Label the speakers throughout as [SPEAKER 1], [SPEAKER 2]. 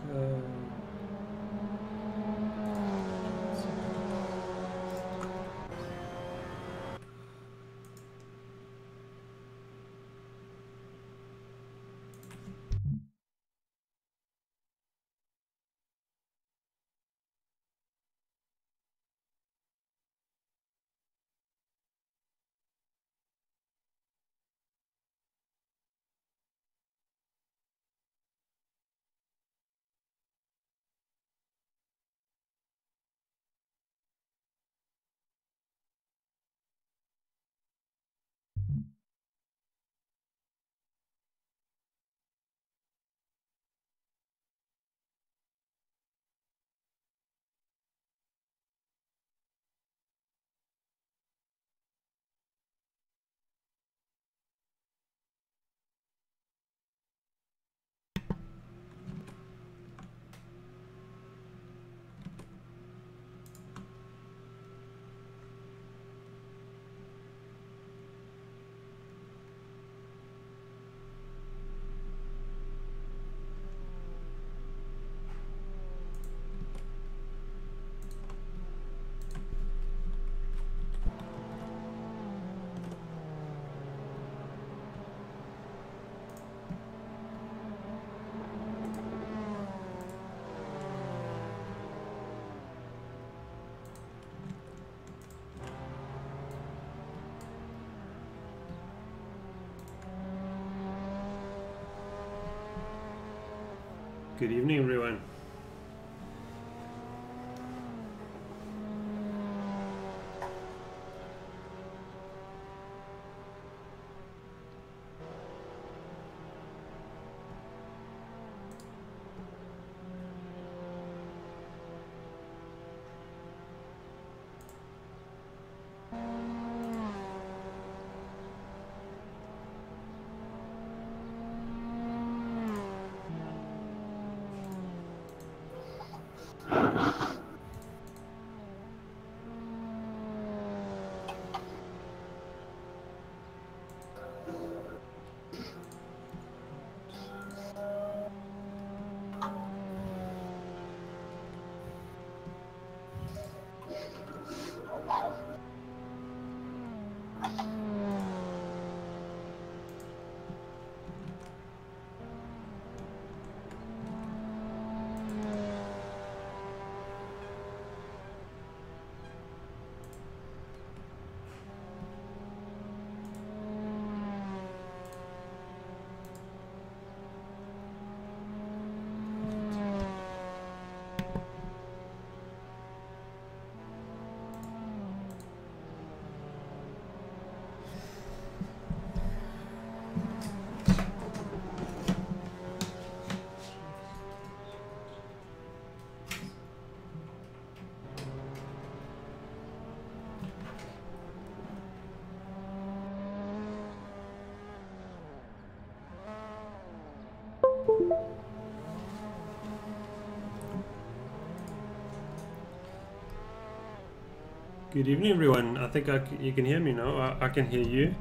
[SPEAKER 1] Good evening, everyone. Good evening, everyone. I think you can hear me now. I can hear you.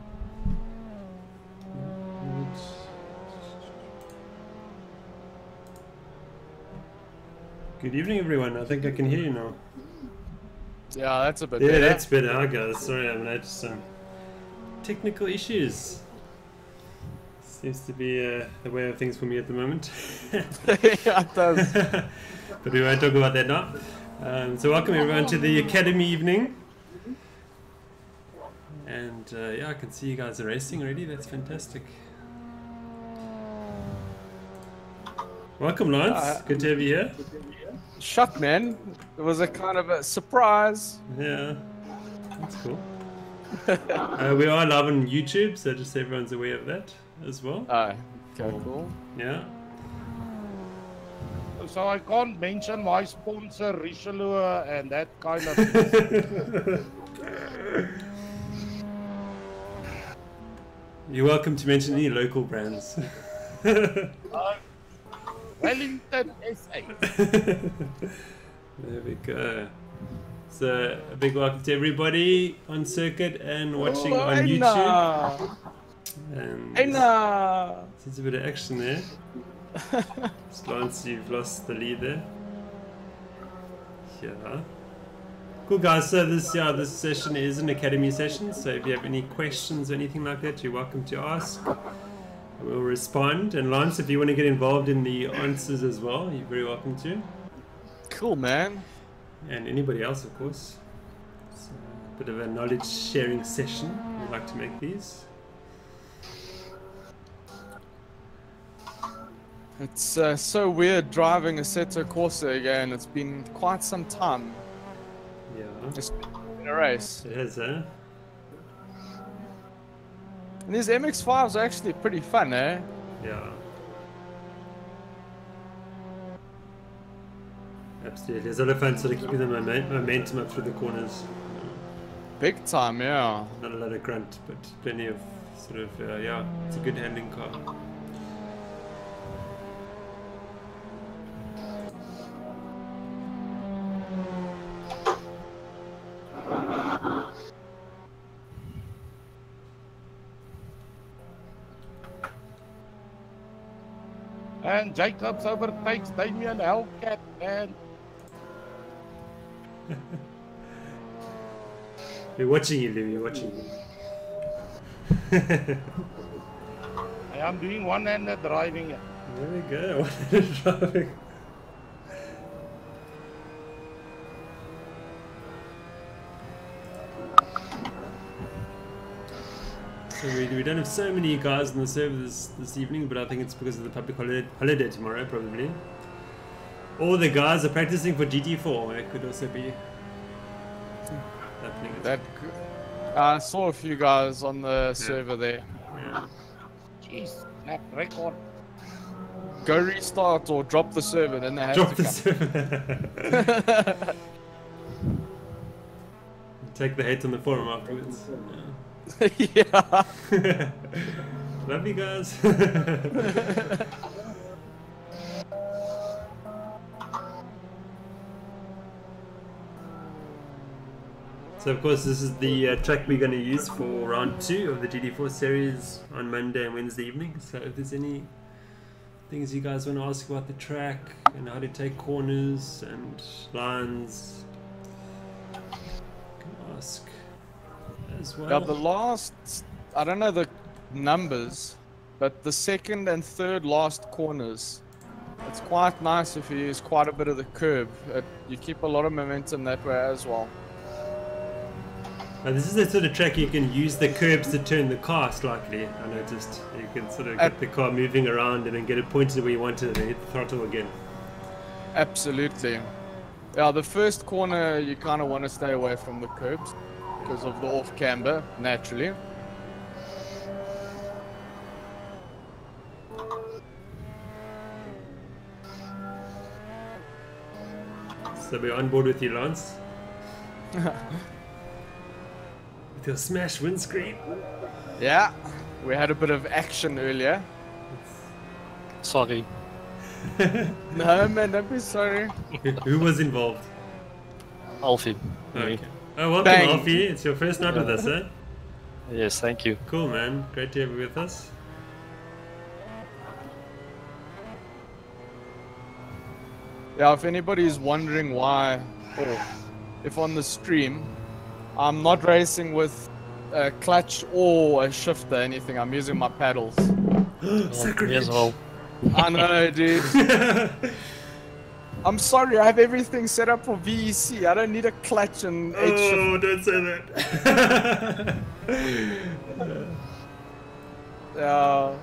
[SPEAKER 1] Good evening, everyone. I think I can hear you now.
[SPEAKER 2] Yeah, that's a bit better.
[SPEAKER 1] Yeah, that's better. I guess. Sorry, I had some technical issues. Seems to be the way of things for me at the moment.
[SPEAKER 2] Yeah, it does.
[SPEAKER 1] But we won't talk about that now. So welcome everyone to the Academy evening. And yeah, I can see you guys are racing already. That's fantastic. Welcome, Lance. Good to have you here.
[SPEAKER 2] Shock, man. It was a kind of a surprise.
[SPEAKER 1] Yeah, that's cool. We are live on YouTube, so just so everyone's aware of that as well.
[SPEAKER 2] Okay, cool.
[SPEAKER 1] Yeah.
[SPEAKER 3] So I can't mention my sponsor, Richelieu, and that kind of thing.
[SPEAKER 1] You're welcome to mention any local brands.
[SPEAKER 3] Wellington SA.
[SPEAKER 1] There we go. So a big welcome to everybody on circuit and watching on YouTube. And there's a bit of action there. Lance, you've lost the lead there. Yeah. Cool guys, so this session is an academy session, so if you have any questions or anything like that, you're welcome to ask. We'll respond. And Lance, if you want to get involved in the answers as well, you're very welcome to.
[SPEAKER 2] Cool, man.
[SPEAKER 1] And anybody else, of course. It's a bit of a knowledge sharing session. We like to make these.
[SPEAKER 2] It's so weird driving a Assetto Corsa again. It's been quite some time.
[SPEAKER 1] Yeah.
[SPEAKER 2] It's been a race.
[SPEAKER 1] It has, eh?
[SPEAKER 2] And these MX5s are actually pretty fun, eh?
[SPEAKER 1] Yeah. Absolutely. There's a lot of fun sort of keeping the momentum up through the corners.
[SPEAKER 2] Big time, yeah.
[SPEAKER 1] Not a lot of grunt, but plenty of sort of, yeah, it's a good handling car.
[SPEAKER 3] And Jacobs overtakes Damien Hellcat, man.
[SPEAKER 1] We're watching you, Louis, we're watching you.
[SPEAKER 3] I am doing one-handed driving.
[SPEAKER 1] There we go, one-handed driving. So we don't have so many guys on the server this evening, but I think it's because of the public holiday tomorrow, probably. Or the guys are practicing for GT4. It could also be happening.
[SPEAKER 2] I saw a few guys on the server there.
[SPEAKER 1] Yeah.
[SPEAKER 3] Jeez, snap record.
[SPEAKER 2] Go restart or drop the server, then they have
[SPEAKER 1] Drop
[SPEAKER 2] to
[SPEAKER 1] the
[SPEAKER 2] come.
[SPEAKER 1] server. Take the hate on the forum afterwards.
[SPEAKER 2] Yeah.
[SPEAKER 1] Love you guys. So of course this is the track we're going to use for round 2 of the GT4 series on Monday and Wednesday evening. So if there's any things you guys want to ask about the track and how to take corners and lines, you can ask as well.
[SPEAKER 2] Yeah, the last, I don't know the numbers, but the second and third last corners, it's quite nice if you use quite a bit of the curb. You keep a lot of momentum that way as well.
[SPEAKER 1] Now this is the sort of track you can use the curbs to turn the car slightly. I noticed you can sort of get the car moving around and then get it pointed where you want it and then hit the throttle again.
[SPEAKER 2] Absolutely. Yeah, the first corner you kind of want to stay away from the curbs because of the off camber, naturally.
[SPEAKER 1] So we're on board with you, Lance. With your smash windscreen.
[SPEAKER 2] Yeah, we had a bit of action earlier.
[SPEAKER 4] Sorry.
[SPEAKER 2] No, man, don't be sorry.
[SPEAKER 1] Who was involved?
[SPEAKER 4] Alfie.
[SPEAKER 1] Okay. Oh, welcome,
[SPEAKER 2] Bang.
[SPEAKER 1] Alfie. It's your first night with us, eh?
[SPEAKER 4] Yes, thank you.
[SPEAKER 1] Cool, man. Great to have you with us.
[SPEAKER 2] Yeah, if anybody's wondering why, or if on the stream, I'm not racing with a clutch or a shifter or anything. I'm using my paddles.
[SPEAKER 4] Me as well.
[SPEAKER 2] I know, dude. I'm sorry, I have everything set up for VEC. I don't need a clutch and H shift.
[SPEAKER 1] Oh, don't say that.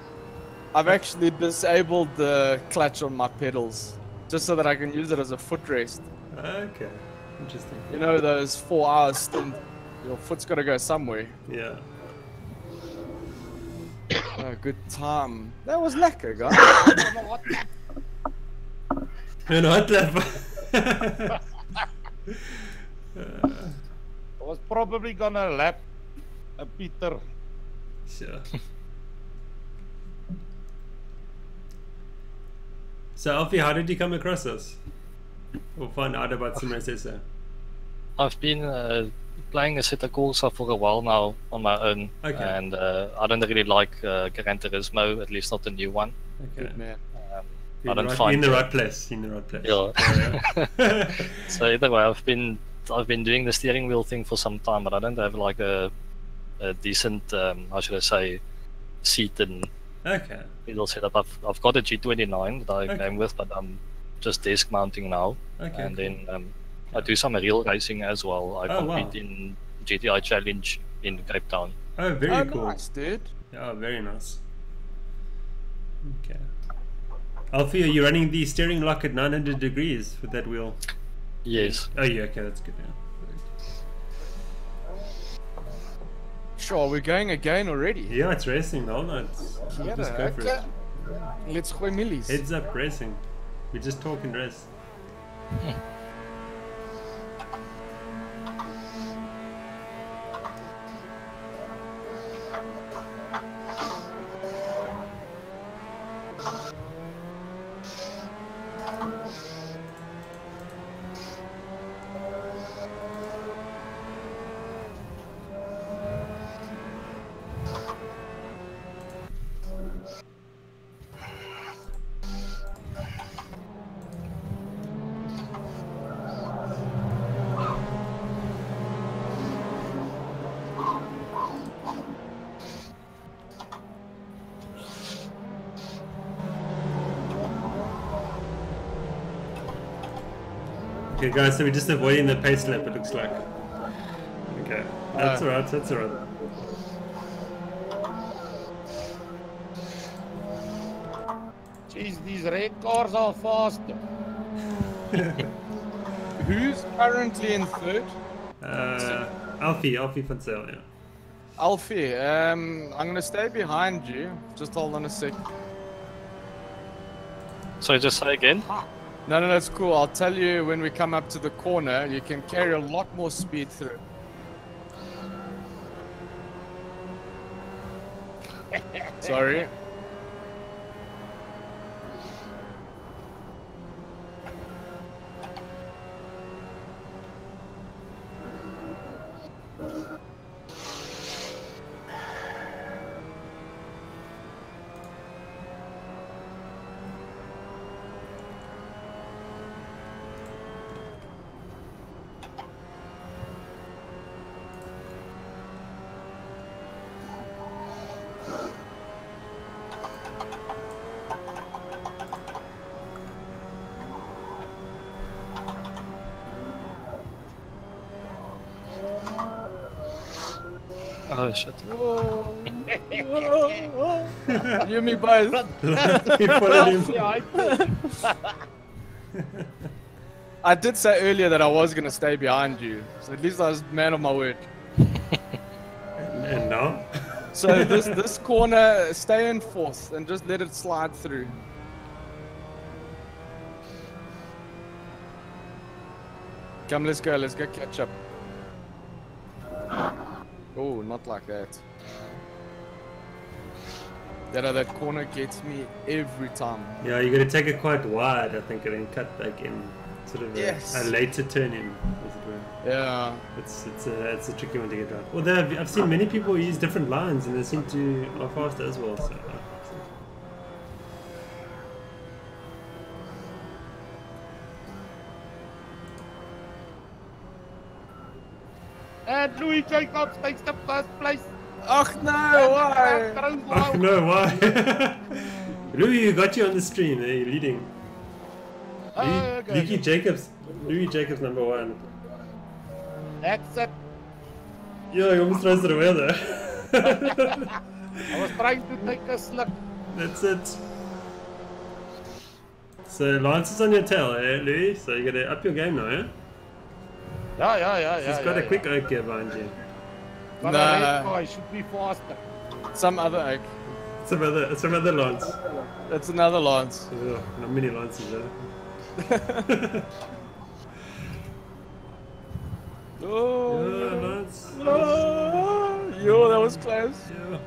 [SPEAKER 2] I've actually disabled the clutch on my pedals just so that I can use it as a footrest.
[SPEAKER 1] Okay, interesting.
[SPEAKER 2] You know those 4 hours stint, your foot's got to go somewhere.
[SPEAKER 1] Yeah.
[SPEAKER 2] Oh, good time. That was lekker, guys.
[SPEAKER 1] Een hardlap.
[SPEAKER 3] I was probably gonna lap a Peter.
[SPEAKER 1] Sure. So Alfie, how did you come across us? Or find out about SimRace?
[SPEAKER 4] I've been playing Assetto Corsa for a while now on my own,
[SPEAKER 1] Okay.
[SPEAKER 4] and I don't really like Gran Turismo, at least not the new one.
[SPEAKER 1] Okay.
[SPEAKER 2] Good man.
[SPEAKER 4] I don't
[SPEAKER 1] You're
[SPEAKER 4] find
[SPEAKER 1] in the right place. In the right place.
[SPEAKER 4] Yeah. So either way, I've been doing the steering wheel thing for some time, but I don't have like a decent how should I say, seat and
[SPEAKER 1] Okay.
[SPEAKER 4] middle setup. I've got a G29 that I
[SPEAKER 1] Okay.
[SPEAKER 4] came with, but I'm just desk mounting now.
[SPEAKER 1] Okay.
[SPEAKER 4] And
[SPEAKER 1] Cool.
[SPEAKER 4] then I do some real racing as well. I
[SPEAKER 1] Oh, wow.
[SPEAKER 4] compete in GTI Challenge in Cape Town.
[SPEAKER 1] Oh, very
[SPEAKER 2] Oh,
[SPEAKER 1] cool.
[SPEAKER 2] nice, dude.
[SPEAKER 1] Yeah, very nice. Okay. Alfie, are you running the steering lock at 900 degrees with that wheel?
[SPEAKER 4] Yes.
[SPEAKER 1] Oh, yeah, okay, that's good. Yeah.
[SPEAKER 2] Sure, we're going again already.
[SPEAKER 1] Yeah, it's racing now. No, we'll just go for it.
[SPEAKER 2] Let's go millies.
[SPEAKER 1] Heads up racing. We just talk and race. Okay, guys, so we're just avoiding the pace lap, it looks like. Okay, that's alright, that's alright.
[SPEAKER 3] Jeez, these red cars are faster.
[SPEAKER 2] Who's currently in third?
[SPEAKER 1] Alfie van Zyl, yeah.
[SPEAKER 2] Alfie, I'm gonna stay behind you. Just hold on a sec.
[SPEAKER 4] So just say again.
[SPEAKER 2] No, that's cool. I'll tell you when we come up to the corner. You can carry a lot more speed through. Sorry.
[SPEAKER 4] Oh shit.
[SPEAKER 2] You and me both.
[SPEAKER 1] He followed him.
[SPEAKER 3] Yeah,
[SPEAKER 2] I did say earlier that I was gonna stay behind you, so at least I was man of my word.
[SPEAKER 1] And now?
[SPEAKER 2] So this corner, stay in fourth and just let it slide through. Come, let's go catch up. Oh, not like that. That corner gets me every time.
[SPEAKER 1] Yeah, you're gonna take it quite wide, I think, and then cut back in. Sort of a later turn in, as it were.
[SPEAKER 2] Yeah.
[SPEAKER 1] It's a tricky one to get right. Although I've seen many people use different lines and they seem to are faster as well. So.
[SPEAKER 3] and Louis Jacobs takes the first place.
[SPEAKER 2] Oh no, why?
[SPEAKER 1] Oh no, why? Louis, you got you on the stream. You're leading. Louis Jacobs number 1.
[SPEAKER 3] That's it.
[SPEAKER 1] Yeah, you almost throws it away there.
[SPEAKER 3] I was trying to take a slip.
[SPEAKER 1] That's it. So Lance is on your tail, eh, Louis? So you're gonna up your game now, eh?
[SPEAKER 3] Yeah.
[SPEAKER 1] He's got a quick oak here behind you.
[SPEAKER 3] But a red car should be faster.
[SPEAKER 2] Some other oak.
[SPEAKER 1] Some other Lance.
[SPEAKER 2] That's another Lance.
[SPEAKER 1] Oh, not many Lances, eh?
[SPEAKER 2] Oh,
[SPEAKER 1] Yeah, Lance.
[SPEAKER 2] oh, yo, that was close.
[SPEAKER 1] Yeah.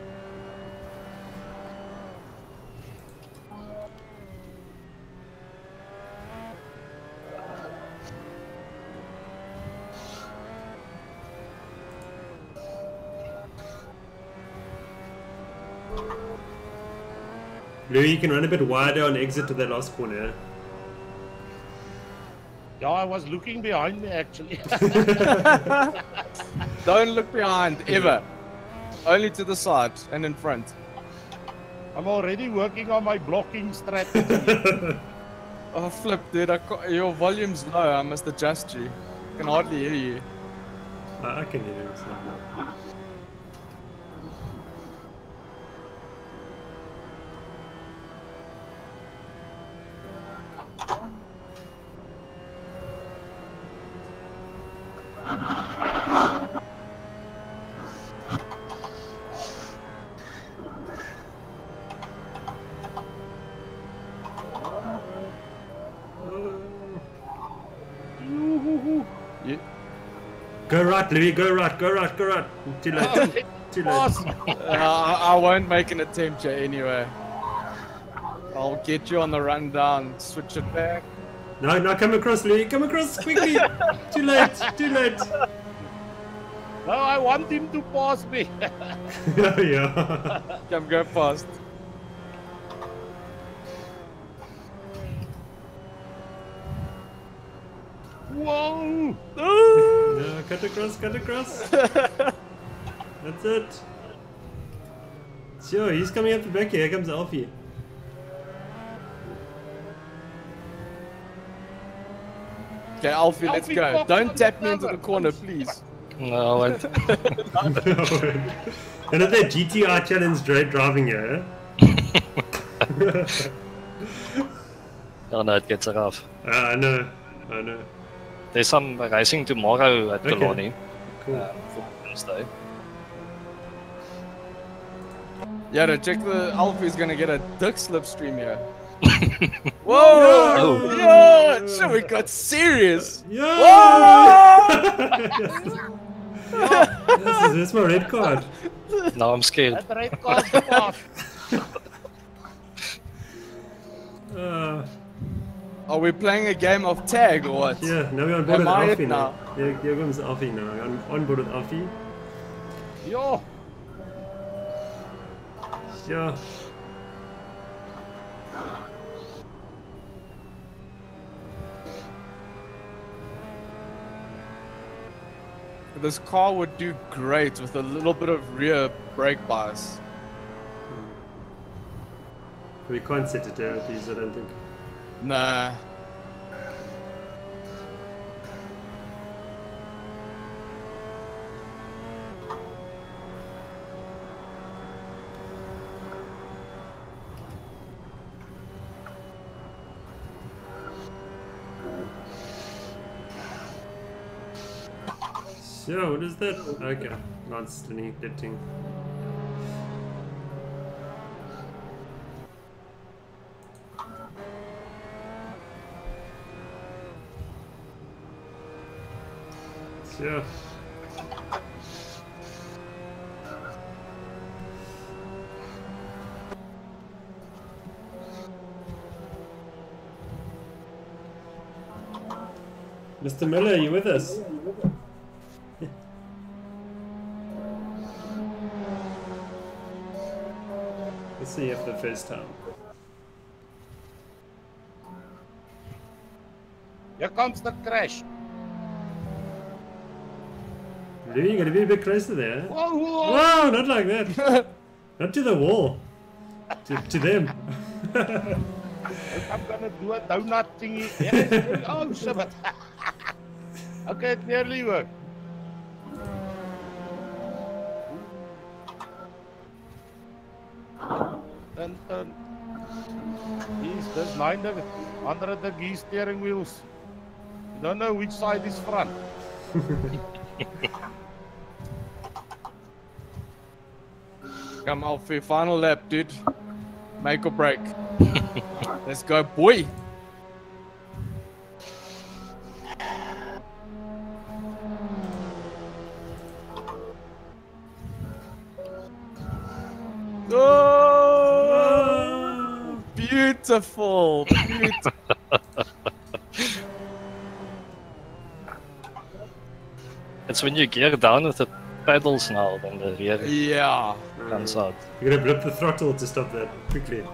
[SPEAKER 1] Louis, you can run a bit wider on exit to that last corner.
[SPEAKER 3] Yeah, I was looking behind me actually.
[SPEAKER 2] Don't look behind, ever. Only to the side and in front.
[SPEAKER 3] I'm already working on my blocking strategy.
[SPEAKER 2] Oh, flip, dude. Your volume's low. I must adjust you. I can hardly hear you.
[SPEAKER 1] I can hear you. It's not bad.
[SPEAKER 2] You,
[SPEAKER 1] Go right, Louis, go right, go right, go right. Too late. Too late.
[SPEAKER 2] I won't make an attempt here anyway. I'll get you on the rundown. Switch it back.
[SPEAKER 1] No, no, come across, Louis, come across quickly. Too late, too late.
[SPEAKER 3] No, I want him to pass me.
[SPEAKER 1] Oh, yeah.
[SPEAKER 2] Come, go fast.
[SPEAKER 3] Whoa!
[SPEAKER 1] No, cut across, cut across. That's it. Sure, he's coming up the back here. Here comes Alfie.
[SPEAKER 2] Okay, Alfie, let's
[SPEAKER 3] Alfie,
[SPEAKER 2] go.
[SPEAKER 3] pop
[SPEAKER 2] Don't
[SPEAKER 3] on
[SPEAKER 2] tap
[SPEAKER 3] the
[SPEAKER 2] me into the
[SPEAKER 3] cover.
[SPEAKER 2] corner, please.
[SPEAKER 4] No, I won't.
[SPEAKER 1] And at that GTR challenge driving here.
[SPEAKER 4] Oh no, it gets rough.
[SPEAKER 1] I know, I know.
[SPEAKER 4] There's some racing tomorrow at
[SPEAKER 1] Okay.
[SPEAKER 4] Kalani
[SPEAKER 1] Cool.
[SPEAKER 4] for Wednesday.
[SPEAKER 2] Yeah, no, check the Alfie's gonna get a dick slipstream here. Whoa!
[SPEAKER 4] Oh.
[SPEAKER 2] Yeah! So we got serious!
[SPEAKER 1] Yeah! This is my red card.
[SPEAKER 4] Now I'm scared.
[SPEAKER 3] That red card's pass.
[SPEAKER 2] Are we playing a game of tag or what?
[SPEAKER 1] Yeah, now we're on board
[SPEAKER 2] Am
[SPEAKER 1] with
[SPEAKER 2] I it
[SPEAKER 1] Alfie
[SPEAKER 2] now?
[SPEAKER 1] now. Yeah, here comes Alfie now. I'm on board with Alfie.
[SPEAKER 3] Yo!
[SPEAKER 1] Yeah.
[SPEAKER 2] This car would do great with a little bit of rear brake bias.
[SPEAKER 1] We can't set it there with these, I don't think.
[SPEAKER 2] Nah.
[SPEAKER 1] So, what is that? Okay, non-stunning editing. So. Mr. Miller, are you with us? Let's see you for the first time.
[SPEAKER 3] Here comes the crash.
[SPEAKER 1] Louis, you gotta be a bit closer there.
[SPEAKER 3] Whoa, whoa.
[SPEAKER 1] Whoa, not like that. Not to the wall. To them.
[SPEAKER 3] I'm gonna do a donut thingy. Yes. Oh, shit. Okay, it nearly worked. Turn. There's 900 degrees steering wheels. You don't know which side is front.
[SPEAKER 2] Come Alfie, final lap, dude. Make or break. Let's go, boy. Oh, beautiful, beautiful.
[SPEAKER 4] It's when you gear down with the pedals now, then the rear
[SPEAKER 2] Yeah.
[SPEAKER 4] comes out.
[SPEAKER 1] You're gonna blip the throttle to stop that quickly.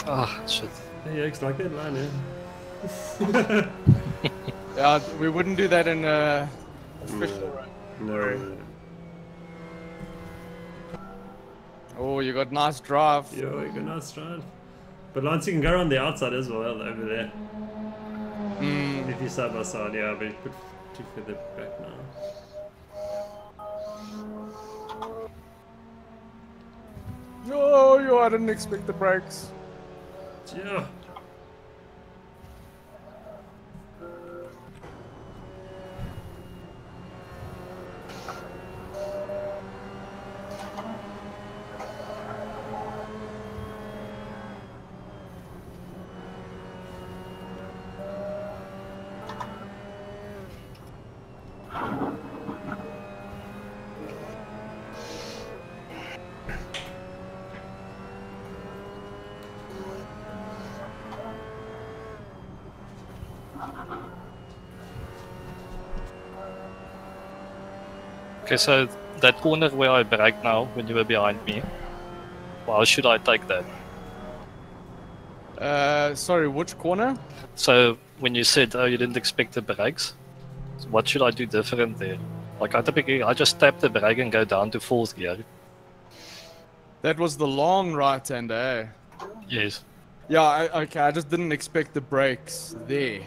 [SPEAKER 4] Ah, shit.
[SPEAKER 1] Hey, looks like that line, eh?
[SPEAKER 2] Yeah, we wouldn't do that in official run.
[SPEAKER 1] No.
[SPEAKER 2] Oh, you got nice drive.
[SPEAKER 1] Yo, you got nice drive. But Lance, you can go around the outside as well, over there. If you side by side, yeah, but you put too further back now.
[SPEAKER 2] Oh, I didn't expect the brakes.
[SPEAKER 1] Yeah.
[SPEAKER 4] Okay, so that corner where I brake now, when you were behind me, how should I take that?
[SPEAKER 2] Sorry, which corner?
[SPEAKER 4] So when you said, oh, you didn't expect the brakes, what should I do different there? Like I just tap the brake and go down to 4th gear.
[SPEAKER 2] That was the long right-hander, eh?
[SPEAKER 4] Yes.
[SPEAKER 2] Yeah, okay, I just didn't expect the brakes there.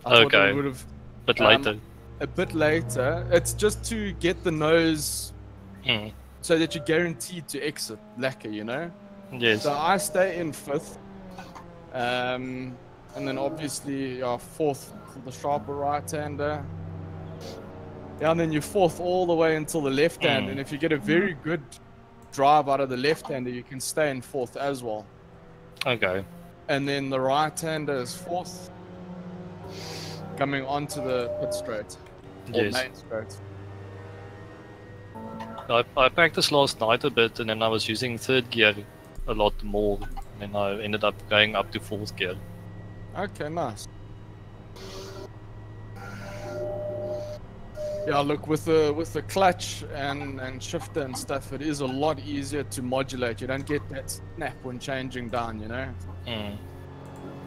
[SPEAKER 2] I thought
[SPEAKER 4] Okay.
[SPEAKER 2] it would have
[SPEAKER 4] But later.
[SPEAKER 2] a bit later. It's just to get the nose so that you're guaranteed to exit lacquer, you know?
[SPEAKER 4] Yes.
[SPEAKER 2] So I stay in 5th. And then obviously 4th for the sharper right-hander. Yeah, and then you're 4th all the way until the left hand. And if you get a very good drive out of the left-hander, you can stay in 4th as well.
[SPEAKER 4] Okay.
[SPEAKER 2] And then the right-hander is 4th, coming onto the pit straight. Or
[SPEAKER 4] Yes.
[SPEAKER 2] main straight.
[SPEAKER 4] I practiced last night a bit, and then I was using 3rd gear a lot more, and I ended up going up to 4th gear.
[SPEAKER 2] Okay, nice. Yeah, look, with the clutch and shifter and stuff, it is a lot easier to modulate. You don't get that snap when changing down, you know?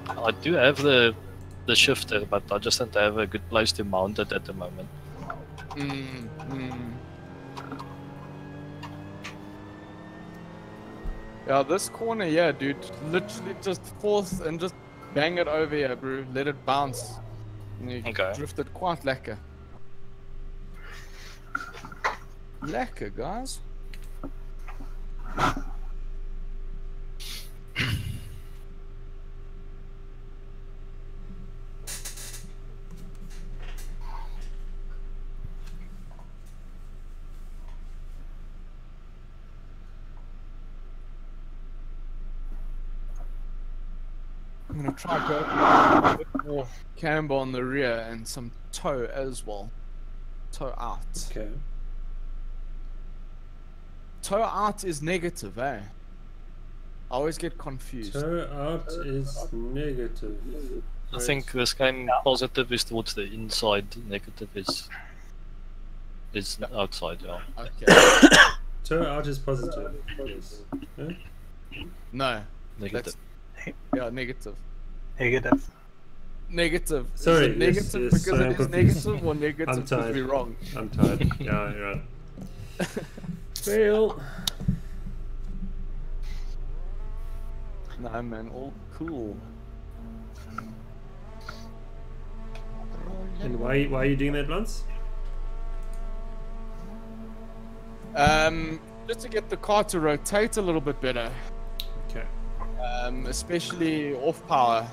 [SPEAKER 4] I do have the shifter, but I just don't have a good place to mount it at the moment.
[SPEAKER 2] Yeah, this corner, yeah, dude, literally just 4th and just bang it over here, bro. Let it bounce. And you
[SPEAKER 4] Okay.
[SPEAKER 2] drift it quite lacquer. Lacquer, guys. I'm gonna try go a bit more camber on the rear and some toe as well. Toe out.
[SPEAKER 1] Okay.
[SPEAKER 2] Toe out is negative, eh? I always get confused.
[SPEAKER 1] Toe out is negative.
[SPEAKER 4] I think this game positive is towards the inside, negative is outside. Yeah.
[SPEAKER 2] Okay.
[SPEAKER 1] Toe out is positive. Yes. Huh?
[SPEAKER 2] No.
[SPEAKER 4] Negative.
[SPEAKER 2] Yeah, negative.
[SPEAKER 5] Negative.
[SPEAKER 2] Negative.
[SPEAKER 1] Sorry,
[SPEAKER 2] Is it negative
[SPEAKER 1] yes,
[SPEAKER 2] because
[SPEAKER 1] sorry, I'm
[SPEAKER 2] it is
[SPEAKER 1] confused.
[SPEAKER 2] negative or negative
[SPEAKER 1] I'm
[SPEAKER 2] because
[SPEAKER 1] tired.
[SPEAKER 2] we're wrong?
[SPEAKER 1] I'm tired. Yeah, you're right. Fail.
[SPEAKER 2] Nah, man, all cool.
[SPEAKER 1] And why are you doing that, Lance?
[SPEAKER 2] Just to get the car to rotate a little bit better.
[SPEAKER 1] Okay.
[SPEAKER 2] Especially off power.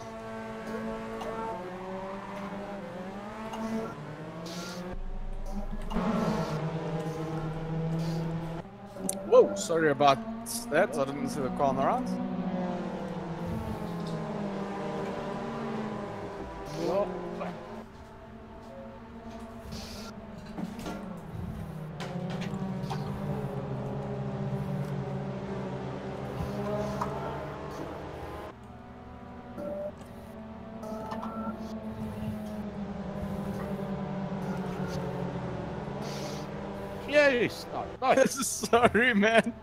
[SPEAKER 2] Whoa, sorry about that. I didn't see the car on the right. Well,
[SPEAKER 3] Yes. No,
[SPEAKER 2] sorry, man.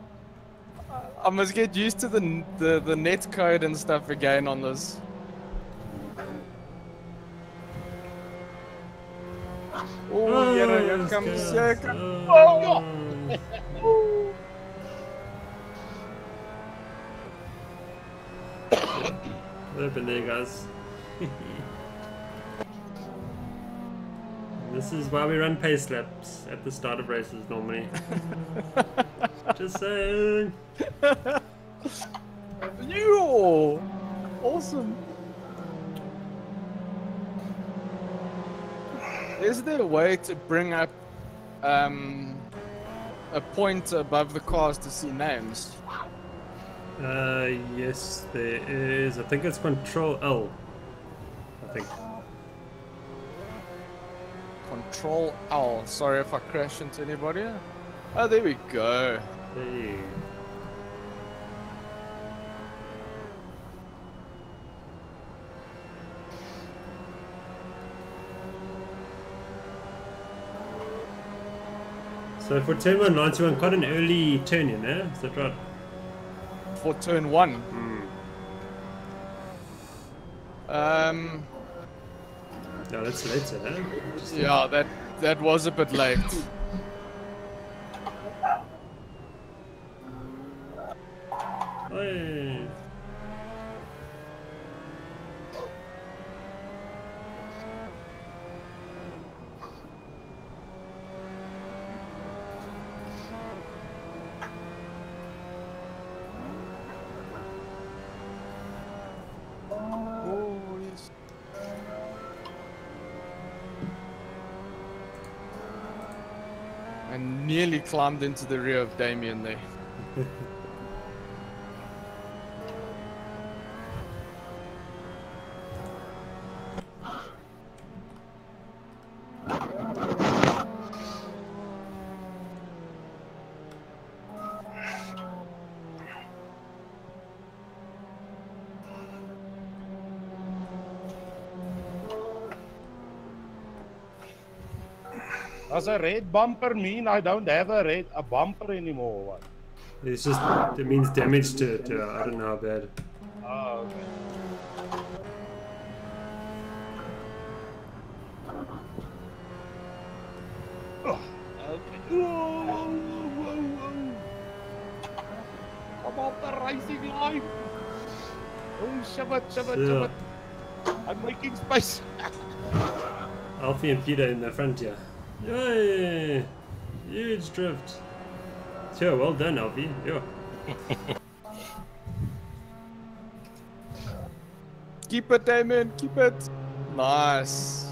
[SPEAKER 2] I must get used to the net code and stuff again on this. Oh, yeah, here
[SPEAKER 1] this
[SPEAKER 2] comes
[SPEAKER 1] goes.
[SPEAKER 2] Jacob.
[SPEAKER 1] Oh. What happened there, guys? This is why we run pace laps at the start of races normally. Just saying.
[SPEAKER 2] Yo! Awesome. Is there a way to bring up a point above the cars to see names?
[SPEAKER 1] Yes, there is. I think it's Control L. I think.
[SPEAKER 2] Control L. Sorry if I crash into anybody. Oh, there we go.
[SPEAKER 1] Hey. So for turn 191, quite an early turn in, eh? Is that right?
[SPEAKER 2] For turn 1.
[SPEAKER 1] No, that's later, eh?
[SPEAKER 2] Yeah, that was a bit late.
[SPEAKER 1] Hey.
[SPEAKER 2] I nearly climbed into the rear of Damien there.
[SPEAKER 3] Does a red bumper mean I don't have a bumper anymore? What?
[SPEAKER 1] It's just, it means damage to it. I don't know how bad.
[SPEAKER 3] Oh, okay. Oh, okay. Whoa, whoa, whoa. Come off the racing line. Oh, shiver, shiver. I'm making space.
[SPEAKER 1] Alfie and Peter in the front here. Yay! Huge drift. Sure, well done, Alfie. Yeah.
[SPEAKER 2] Keep it, Damien, keep it. Nice.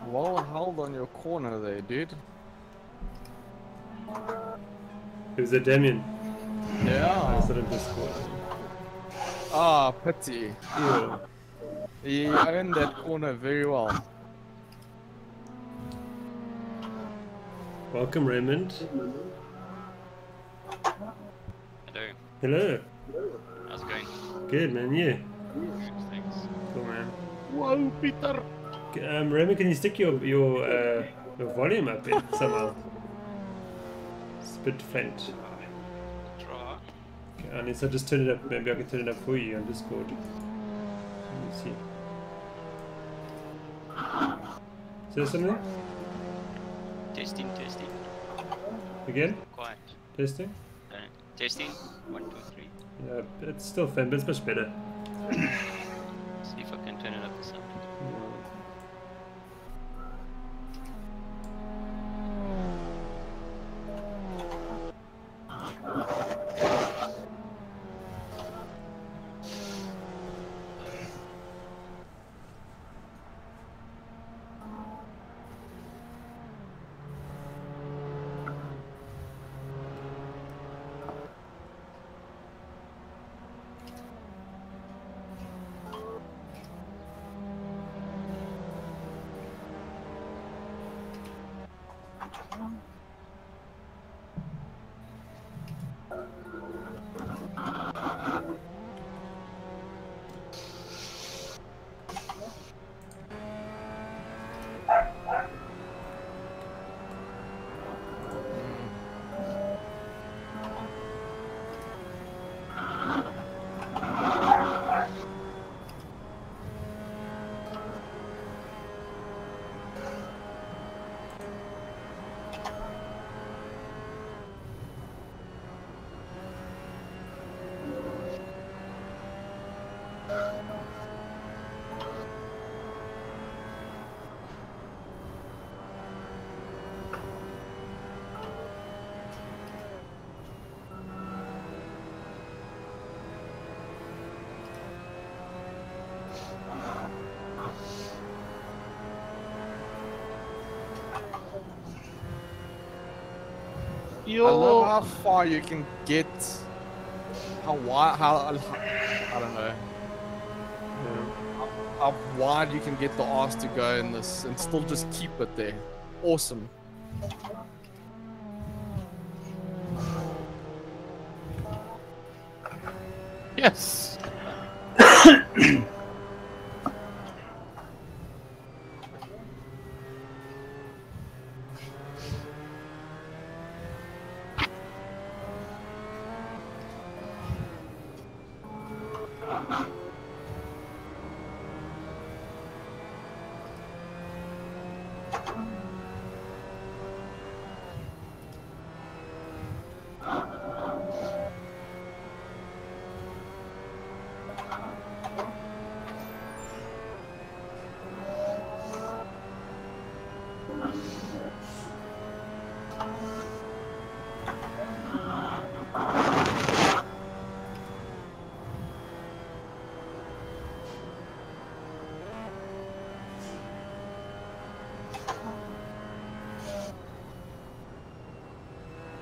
[SPEAKER 2] Well held on your corner there, dude.
[SPEAKER 1] It was a Damien. I
[SPEAKER 2] Yeah.
[SPEAKER 1] said it just scored.
[SPEAKER 2] Ah, pity.
[SPEAKER 1] Yeah.
[SPEAKER 2] He owned that corner very well.
[SPEAKER 1] Welcome, Raymond.
[SPEAKER 5] Hello,
[SPEAKER 1] Hello.
[SPEAKER 5] how's it going?
[SPEAKER 1] Good, man. Yeah.
[SPEAKER 5] Good, thanks.
[SPEAKER 1] Cool, man.
[SPEAKER 3] Whoa, Peter.
[SPEAKER 1] Raymond, can you stick your volume up somehow? It's a bit faint.
[SPEAKER 5] Try.
[SPEAKER 1] Okay, unless I just turn it up. Maybe I can turn it up for you on Discord. Let me see. Is there something?
[SPEAKER 5] Testing.
[SPEAKER 1] Again?
[SPEAKER 5] Quiet.
[SPEAKER 1] Testing?
[SPEAKER 5] Testing. 1, 2, 3.
[SPEAKER 1] Yeah, it's still faint, but it's much better.
[SPEAKER 5] See if I can turn it up the sound.
[SPEAKER 3] Yo.
[SPEAKER 2] I love how far you can get. How wide? I don't know. How wide you can get the arse to go in this and still just keep it there. Awesome.
[SPEAKER 3] Yes.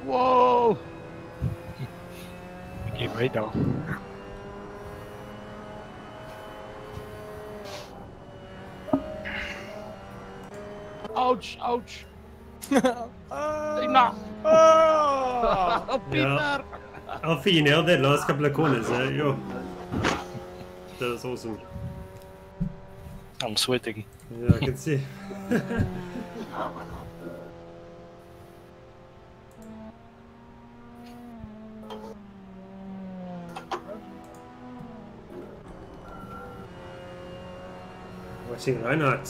[SPEAKER 3] Whoa.
[SPEAKER 6] Okay, wait though.
[SPEAKER 3] Ouch, ouch.
[SPEAKER 2] Enough.
[SPEAKER 1] Yeah. Alfie, you nailed that last couple of corners. Yo. That was awesome.
[SPEAKER 4] I'm sweating.
[SPEAKER 1] Yeah, I can see. Watching Reinhardt.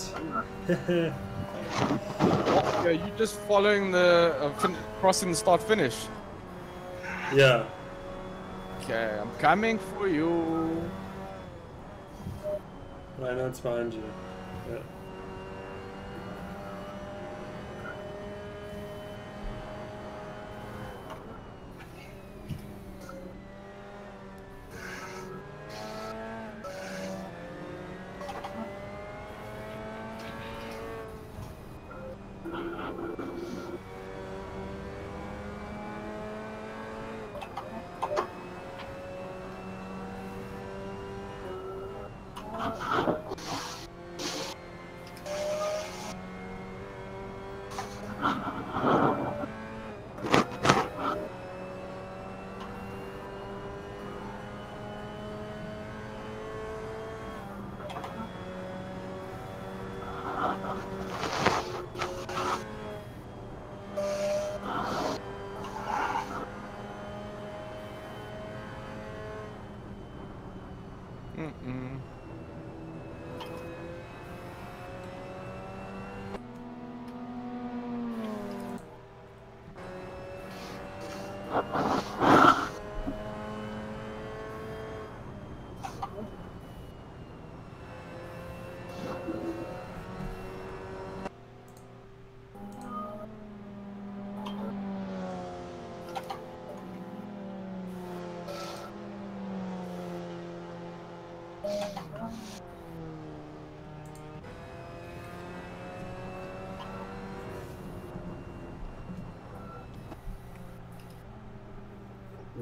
[SPEAKER 2] Yeah, you just following the crossing the start finish.
[SPEAKER 1] Yeah.
[SPEAKER 2] Okay, I'm coming for you.
[SPEAKER 1] Reinhardt's behind you. Yeah.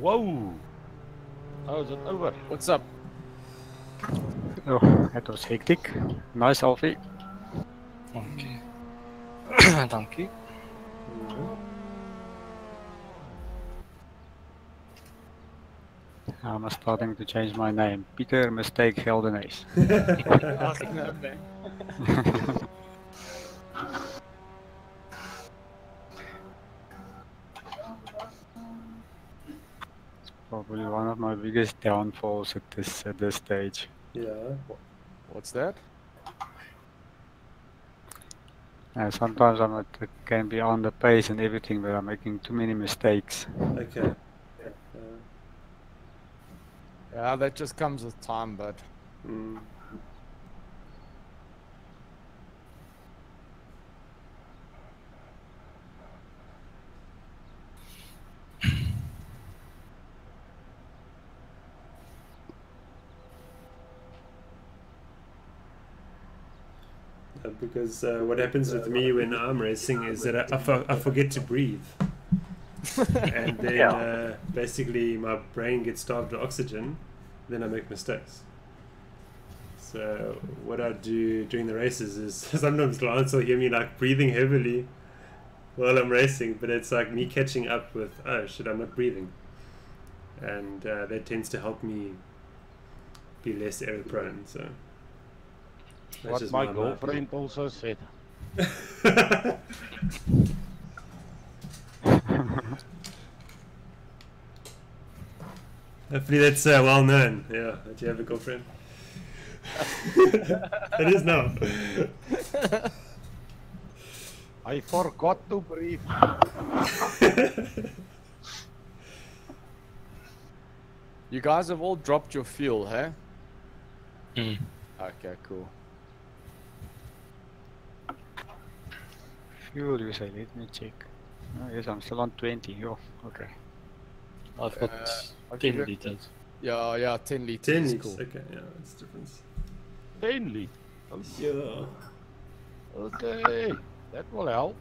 [SPEAKER 3] Whoa. Oh, is it over?
[SPEAKER 2] What's up?
[SPEAKER 6] Oh, that was hectic. Nice, Alfie.
[SPEAKER 4] Okay. Thank you.
[SPEAKER 6] I'm starting to change my name. Peter Mistake Geldenays. It's probably one of my biggest downfalls at this stage.
[SPEAKER 1] Yeah.
[SPEAKER 2] What's that?
[SPEAKER 6] Sometimes can be on the pace and everything, but I'm making too many mistakes.
[SPEAKER 1] Okay.
[SPEAKER 2] Yeah, that just comes with time, but
[SPEAKER 1] because what happens with me when I'm racing is that I forget to breathe. and then basically my brain gets starved of oxygen, then I make mistakes. So what I do during the races is sometimes Lance will hear me like breathing heavily while I'm racing, but it's like me catching up with, oh shit, I'm not breathing, and that tends to help me be less error prone. So that's
[SPEAKER 3] What
[SPEAKER 1] just
[SPEAKER 3] my girlfriend also said.
[SPEAKER 1] Hopefully that's well known. Yeah, that you have a girlfriend. It is now.
[SPEAKER 3] I forgot to breathe.
[SPEAKER 2] You guys have all dropped your fuel, huh?
[SPEAKER 4] Mm.
[SPEAKER 2] Okay, cool.
[SPEAKER 6] Fuel you say, let me check. Oh, yes, I'm still on 20. Oh, okay.
[SPEAKER 4] I've got
[SPEAKER 2] I'll give
[SPEAKER 4] 10
[SPEAKER 2] you-
[SPEAKER 4] liters.
[SPEAKER 2] Yeah, 10 liters
[SPEAKER 1] 10
[SPEAKER 2] is
[SPEAKER 1] each.
[SPEAKER 2] cool.
[SPEAKER 1] Okay, yeah, that's the difference.
[SPEAKER 3] 10 liters.
[SPEAKER 1] Yeah.
[SPEAKER 3] Okay, that will help.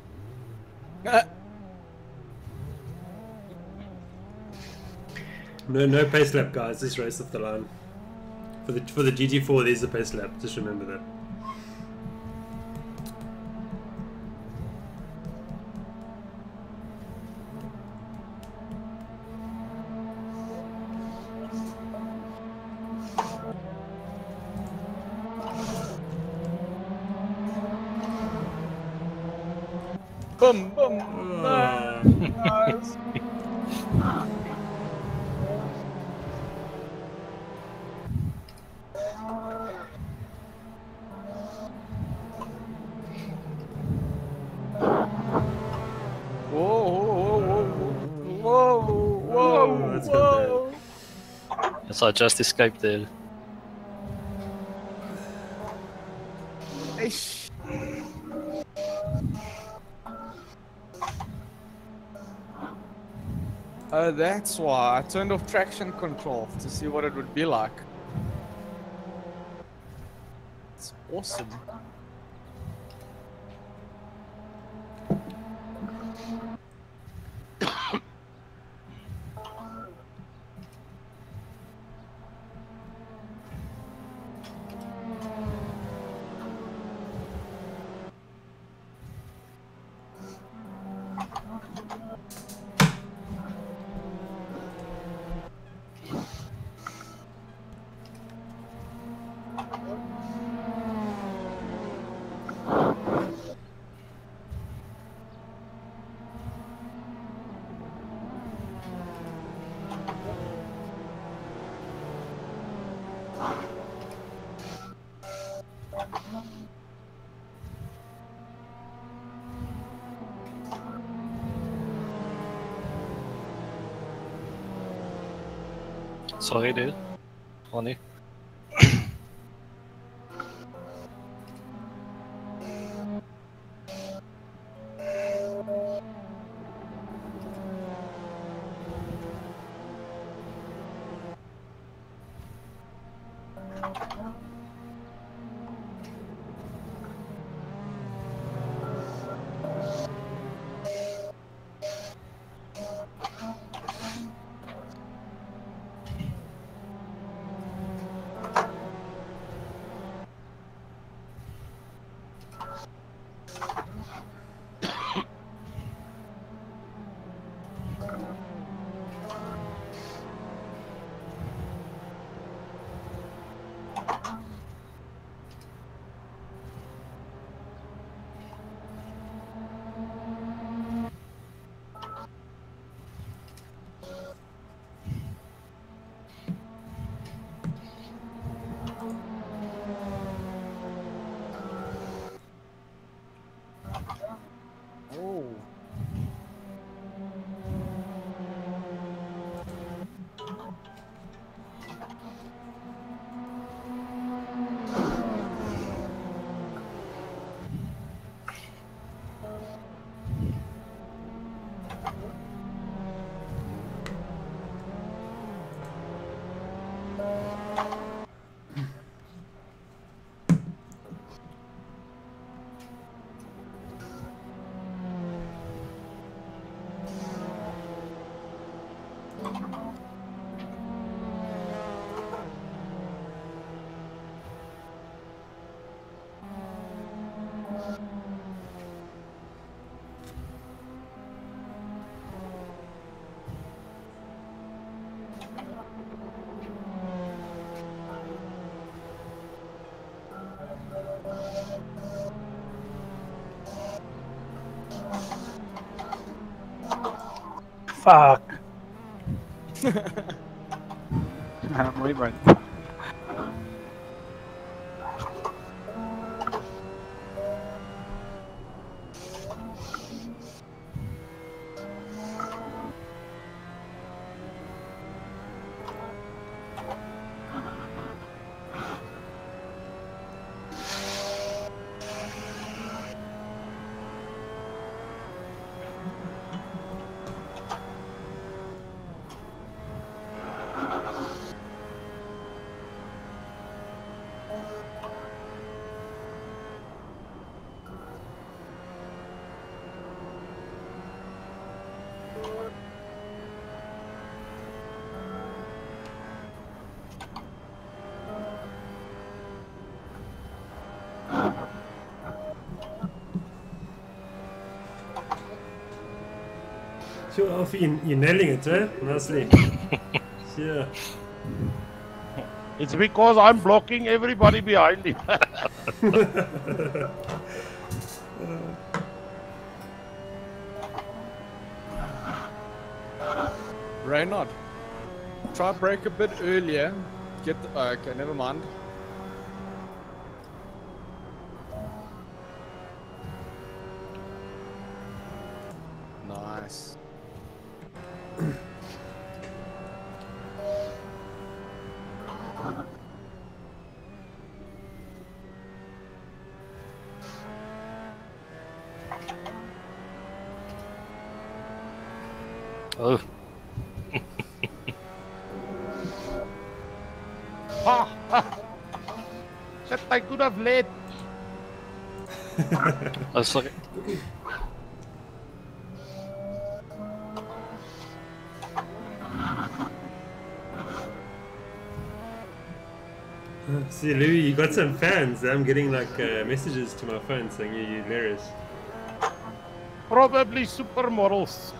[SPEAKER 1] No pace lap, guys. Just race off the line. For the GT4, there's a pace lap. Just remember that.
[SPEAKER 2] Boom, boom.
[SPEAKER 1] Oh.
[SPEAKER 2] Nice. Whoa,
[SPEAKER 1] that's not
[SPEAKER 4] Yes, I just escaped there.
[SPEAKER 2] Ish. Oh, that's why I turned off traction control to see what it would be like. It's awesome.
[SPEAKER 4] Sorry, dude. Ronnie.
[SPEAKER 6] Fuck. Muy bueno.
[SPEAKER 1] Sure, Alfie, you're nailing it, eh? Nicely. Yeah.
[SPEAKER 3] It's because I'm blocking everybody behind him.
[SPEAKER 2] Reynard, try break a bit earlier. Get the, okay, never mind. Nice.
[SPEAKER 4] Oh,
[SPEAKER 3] Shit, I could have led.
[SPEAKER 4] oh sorry.
[SPEAKER 1] See, Louis, you got some fans. I'm getting like messages to my phone saying you're hilarious.
[SPEAKER 3] Probably supermodels.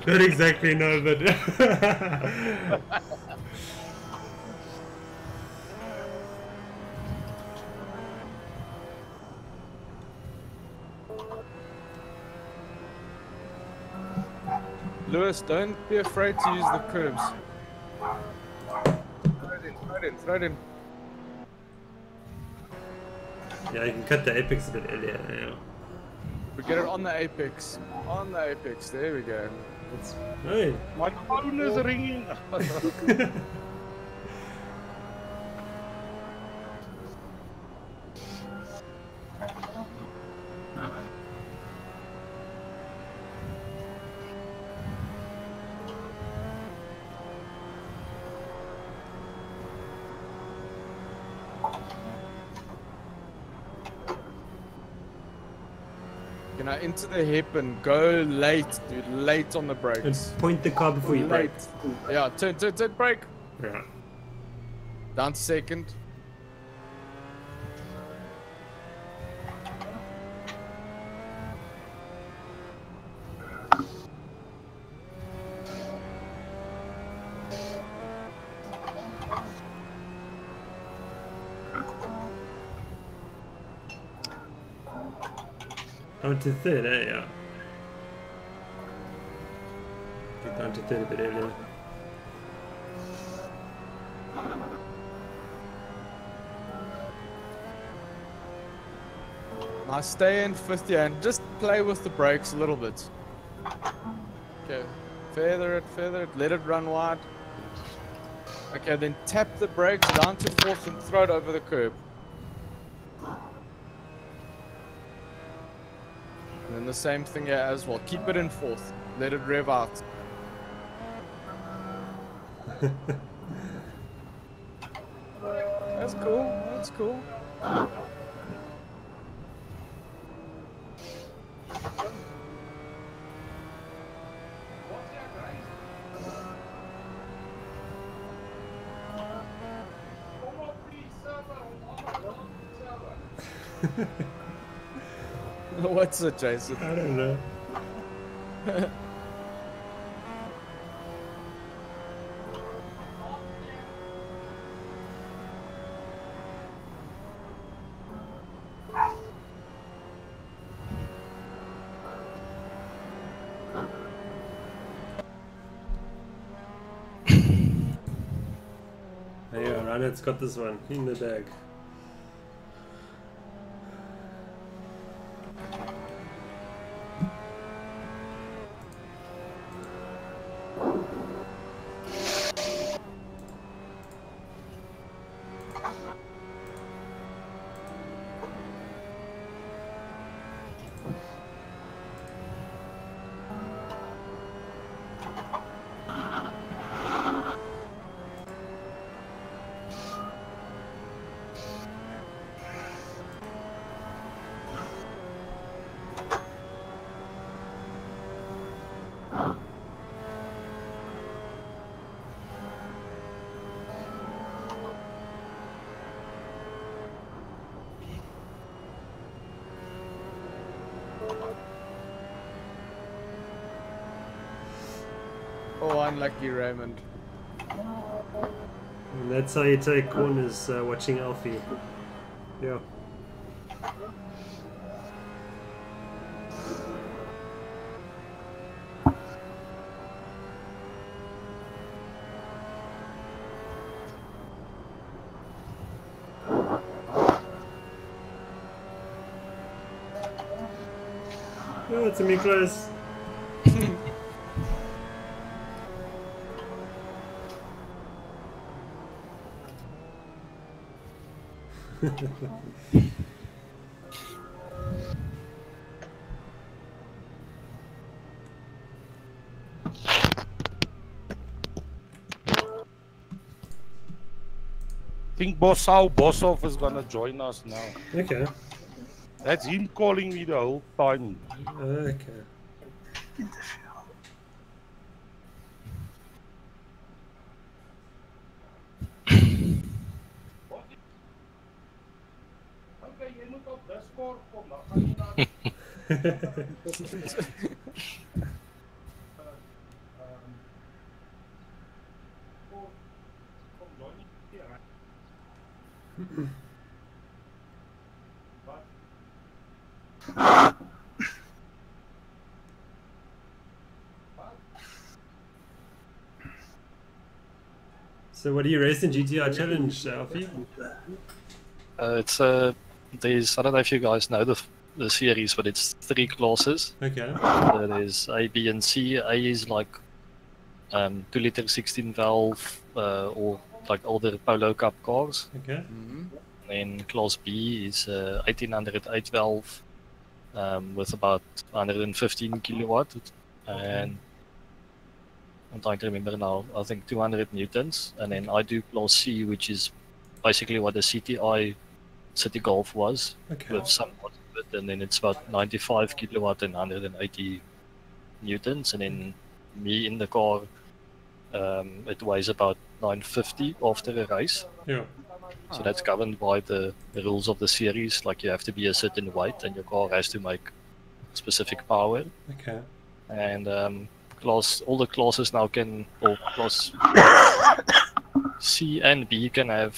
[SPEAKER 1] Not exactly, no, but.
[SPEAKER 2] Lewis, don't be afraid to use the curves. Throw it in.
[SPEAKER 1] Yeah, you can cut the apex a bit earlier. Yeah.
[SPEAKER 2] We get it on the apex. On the apex, there we go.
[SPEAKER 1] Hey.
[SPEAKER 3] My phone is ringing.
[SPEAKER 2] You know, into the hip and go late, dude. Late on the
[SPEAKER 1] And
[SPEAKER 2] brakes.
[SPEAKER 1] point the car before you brake.
[SPEAKER 2] Yeah, turn, brake.
[SPEAKER 1] Yeah.
[SPEAKER 2] Down to second.
[SPEAKER 1] Down to third, eh? Yeah. Get down to third a bit earlier.
[SPEAKER 2] Now stay in fifth gear and just play with the brakes a little bit. Okay, feather it, let it run wide. Okay, then tap the brakes down to fourth and throw it over the curb. And then the same thing here as well. Keep it in fourth. Let it rev out. That's cool. That's cool. What's it, Jason?
[SPEAKER 1] I don't know. Right, let's got this one in the bag.
[SPEAKER 2] Oh, unlucky Raymond.
[SPEAKER 1] And that's how you take corners watching Alfie. Yeah. Oh, it's a me close.
[SPEAKER 3] I think Bossoff is gonna join us now.
[SPEAKER 1] Okay.
[SPEAKER 3] That's him calling me the whole time.
[SPEAKER 1] Okay.
[SPEAKER 3] Okay, jy moet op Discord kom, dan gaan jy na kom join nie hier, hè.
[SPEAKER 1] So what do you race in GTR Challenge, Alfie?
[SPEAKER 4] It's there's, I don't know if you guys know the series, but it's 3 classes.
[SPEAKER 1] Okay.
[SPEAKER 4] There's A, B, and C. A is like 2-liter 16 valve or like older Polo Cup cars.
[SPEAKER 1] Okay.
[SPEAKER 4] And class B is 1800 8 valve with about 115 kilowatt, and I'm trying to remember now, I think 200 newtons. And then I do class C, which is basically what the CTI City Golf was,
[SPEAKER 1] Okay.
[SPEAKER 4] with some of it, and then it's about 95 kilowatt and 180 newtons. And then me in the car, it weighs about 950 after a race.
[SPEAKER 1] Yeah.
[SPEAKER 4] So that's governed by the rules of the series. Like you have to be a certain weight, and your car has to make specific power.
[SPEAKER 1] Okay.
[SPEAKER 4] And all the classes now can, or class C and B can have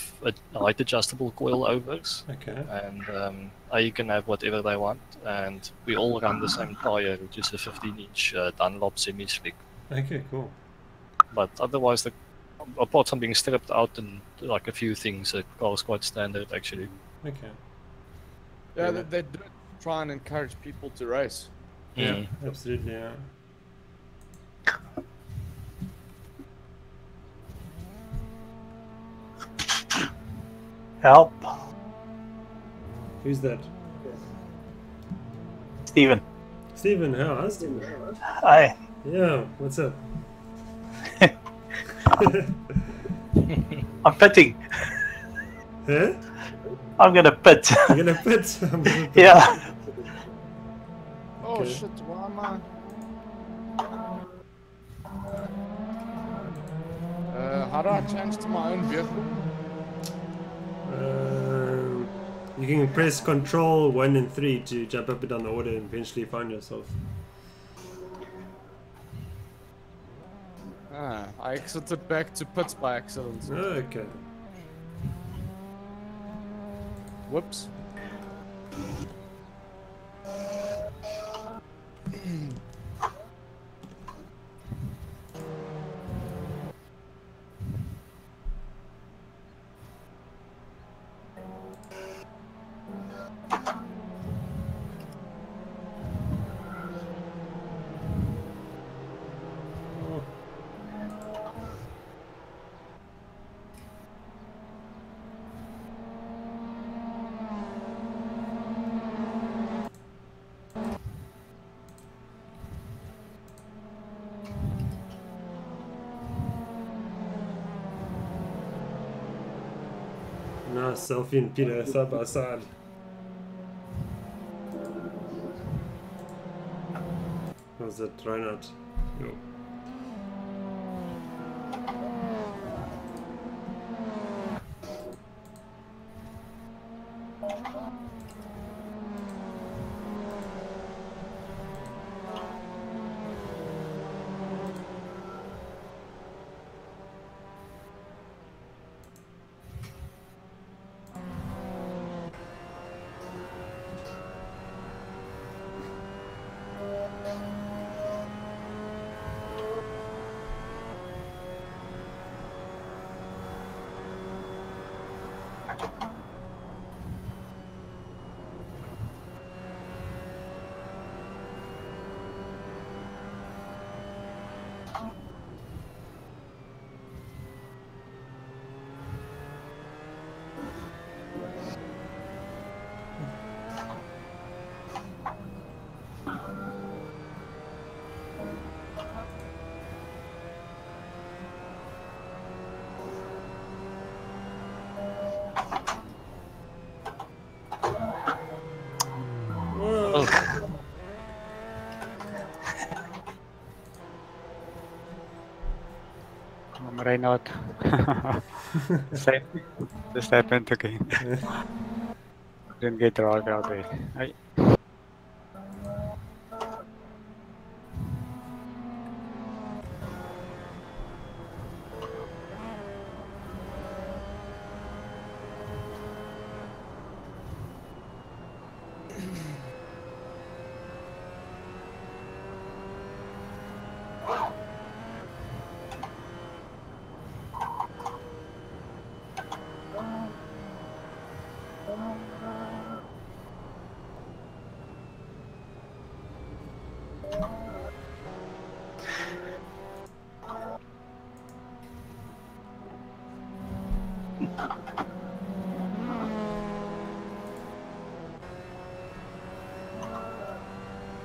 [SPEAKER 4] height adjustable coilovers,
[SPEAKER 1] Okay.
[SPEAKER 4] and A can have whatever they want. And we all run the same tire, which is a 15-inch Dunlop semi-slick.
[SPEAKER 1] Okay, cool.
[SPEAKER 4] But otherwise, apart from being stripped out and like a few things, the car is quite standard actually.
[SPEAKER 1] Okay.
[SPEAKER 2] Yeah,
[SPEAKER 1] Yeah.
[SPEAKER 2] they do try and encourage people to race.
[SPEAKER 1] Yeah, absolutely, yeah.
[SPEAKER 7] Help.
[SPEAKER 1] Who's that?
[SPEAKER 7] Steven.
[SPEAKER 1] Stephen, how? Stephen?
[SPEAKER 7] Hi.
[SPEAKER 1] Yeah, what's up?
[SPEAKER 7] I'm pitting.
[SPEAKER 1] Huh?
[SPEAKER 7] I'm gonna pit.
[SPEAKER 1] You're gonna pit? I'm gonna pit.
[SPEAKER 7] Yeah.
[SPEAKER 2] Oh
[SPEAKER 1] Okay.
[SPEAKER 2] shit, why am I? How do I change to my own vehicle?
[SPEAKER 1] You can press Control 1 and 3 to jump up and down the order and eventually find yourself.
[SPEAKER 2] I exited back to pits by accident.
[SPEAKER 1] Oh, okay.
[SPEAKER 2] Whoops.
[SPEAKER 1] Nice selfie and Peter side by side. Was it Reinhard? Yo.
[SPEAKER 6] I'm Reynard. Same. Just happened again. Didn't get right out there. Hey.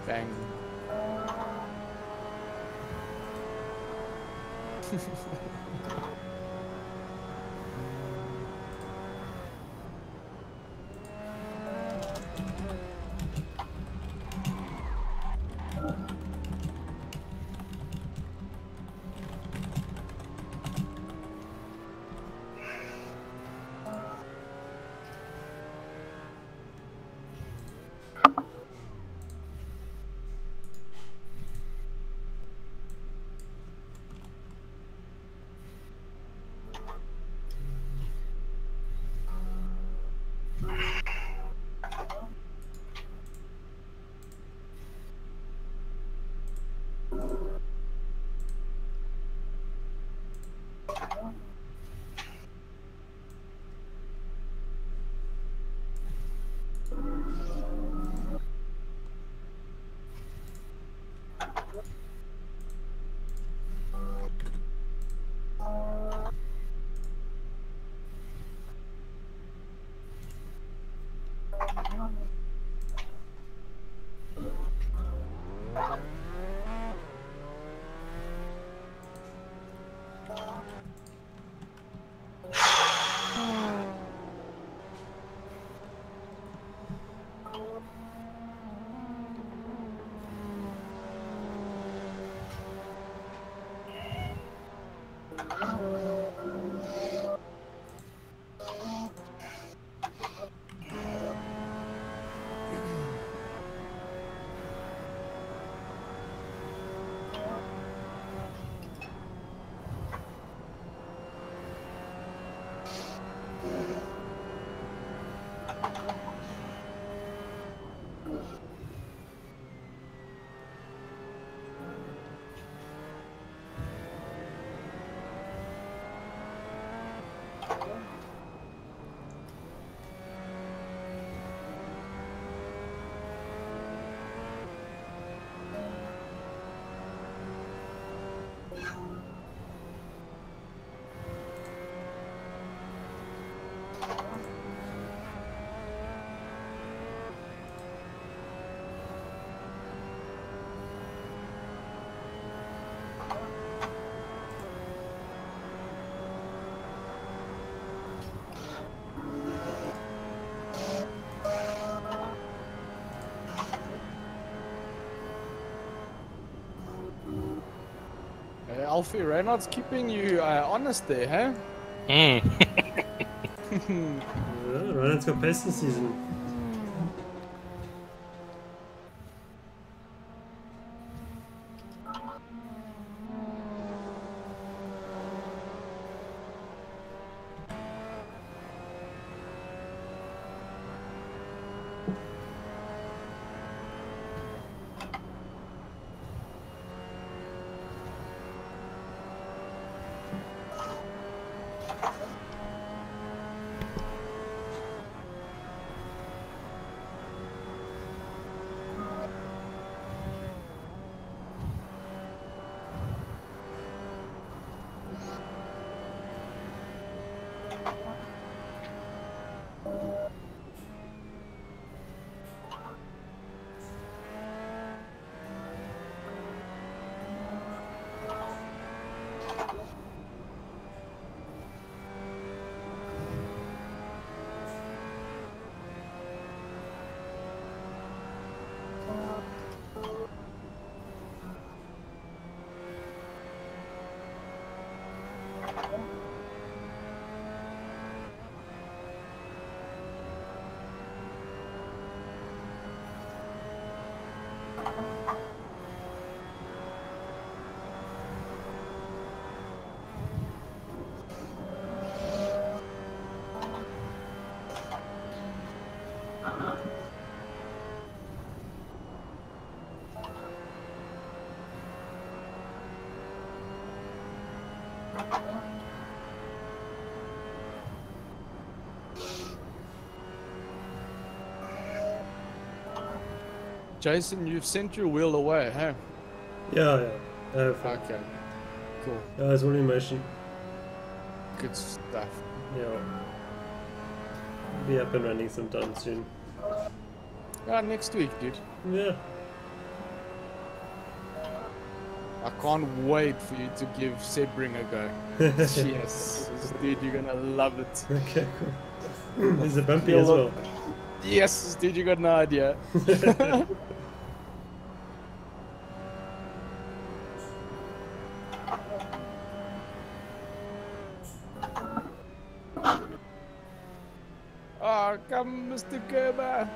[SPEAKER 2] Bang. Alfie Reynolds keeping you honest there, huh?
[SPEAKER 4] Mm.
[SPEAKER 1] Yeah, Ryan's got pace this season.
[SPEAKER 2] Jason, you've sent your wheel away, huh?
[SPEAKER 1] Yeah. Fine.
[SPEAKER 2] Okay. Cool.
[SPEAKER 1] It's all in motion.
[SPEAKER 2] Good stuff.
[SPEAKER 1] Yeah. Be up and running sometime soon.
[SPEAKER 2] Next week, dude.
[SPEAKER 1] Yeah.
[SPEAKER 2] I can't wait for you to give Sebring a go. Yes. Dude, you're gonna love it.
[SPEAKER 1] Okay, cool. There's a bumpy as well.
[SPEAKER 2] Yes, dude, you got no idea. Oh, come, Mr. Gerber.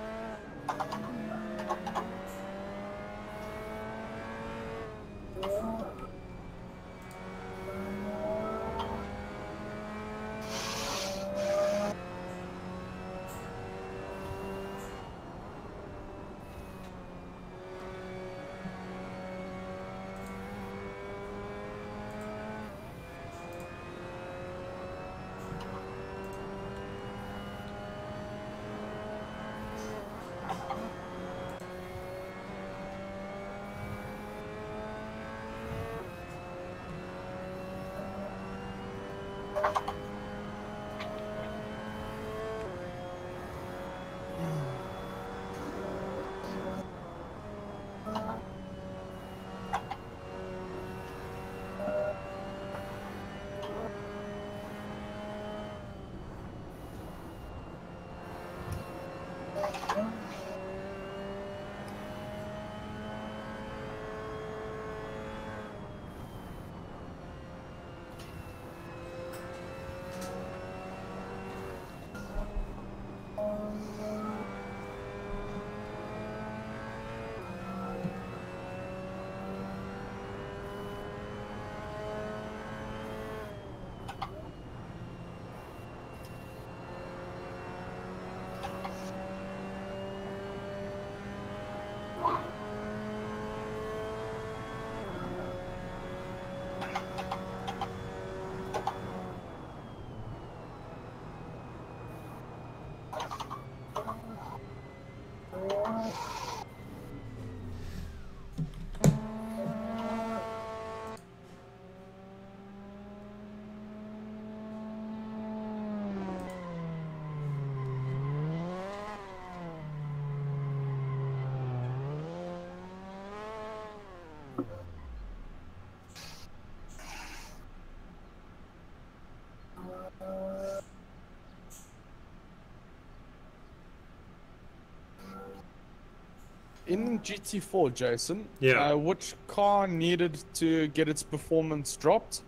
[SPEAKER 2] in GT4, Jason,
[SPEAKER 1] Yeah.
[SPEAKER 2] which car needed to get its performance dropped?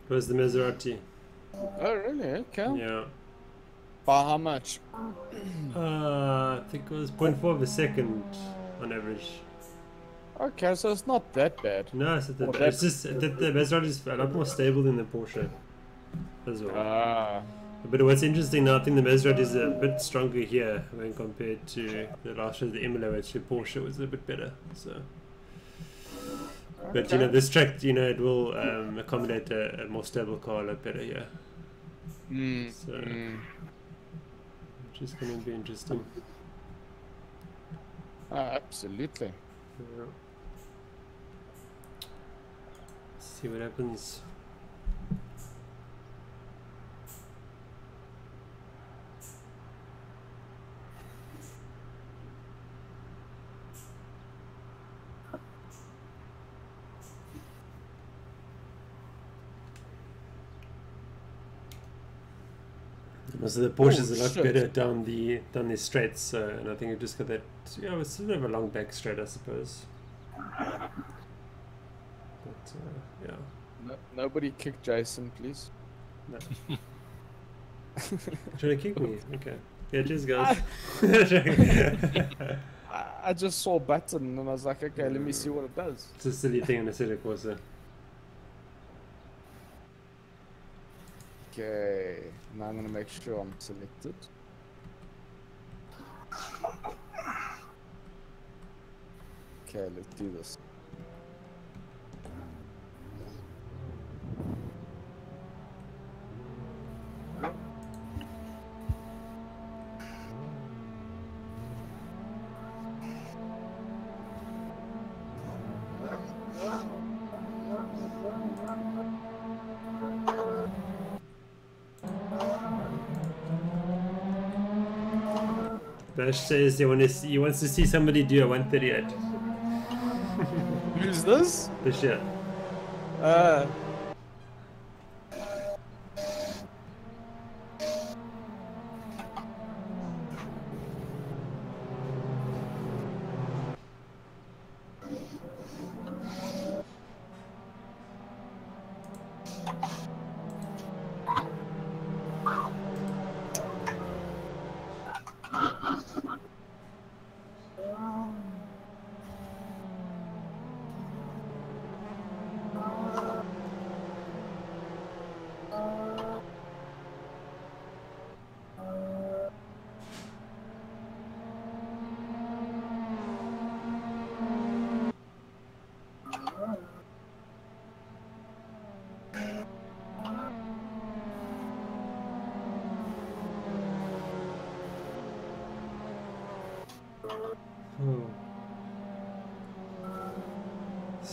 [SPEAKER 1] It was the Maserati.
[SPEAKER 2] Oh, really? Okay.
[SPEAKER 1] Yeah.
[SPEAKER 2] By how much?
[SPEAKER 1] I think it was 0.4 of a second on average.
[SPEAKER 2] Okay, so it's not that bad.
[SPEAKER 1] No, it's,
[SPEAKER 2] Well,
[SPEAKER 1] it's just the Maserati is a lot more stable than the Porsche as well.
[SPEAKER 2] Ah.
[SPEAKER 1] But what's interesting now, I think the Maserati is a bit stronger here when compared to the last year, the Imola, which the Porsche was a bit better. So, but you know, this track, you know, it will accommodate a more stable car a lot better here. So, which is going to be interesting.
[SPEAKER 2] Absolutely.
[SPEAKER 1] Yeah. See what happens. So the Porsche's a lot better down the straights, and I think it just got that. Yeah, it's sort of a long back straight, I suppose. But yeah.
[SPEAKER 2] Nobody kick Jason, please.
[SPEAKER 1] No. Trying to kick me? Okay. Yeah, cheers, guys.
[SPEAKER 2] I just saw a button and I was like, okay, let me see what it does.
[SPEAKER 1] It's a silly thing in a silly course.
[SPEAKER 2] Okay, now I'm gonna make sure I'm selected. Okay, let's do this.
[SPEAKER 1] Bash says he wants to see somebody do a 138.
[SPEAKER 2] Who's this?
[SPEAKER 1] This year.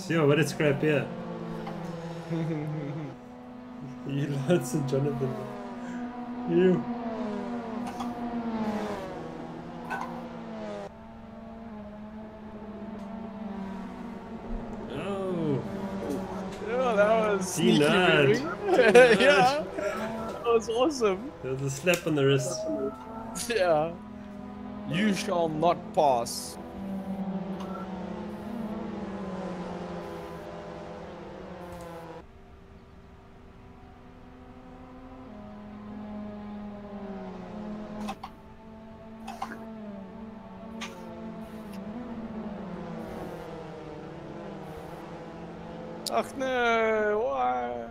[SPEAKER 1] Sure, what a scrap here. You Lance and Jonathan. You. Oh.
[SPEAKER 2] Yeah, that was sneaky,
[SPEAKER 1] Denied.
[SPEAKER 2] baby. Yeah, that was awesome.
[SPEAKER 1] There was a slap on the wrist.
[SPEAKER 2] Yeah. You shall not pass. Ach no, why?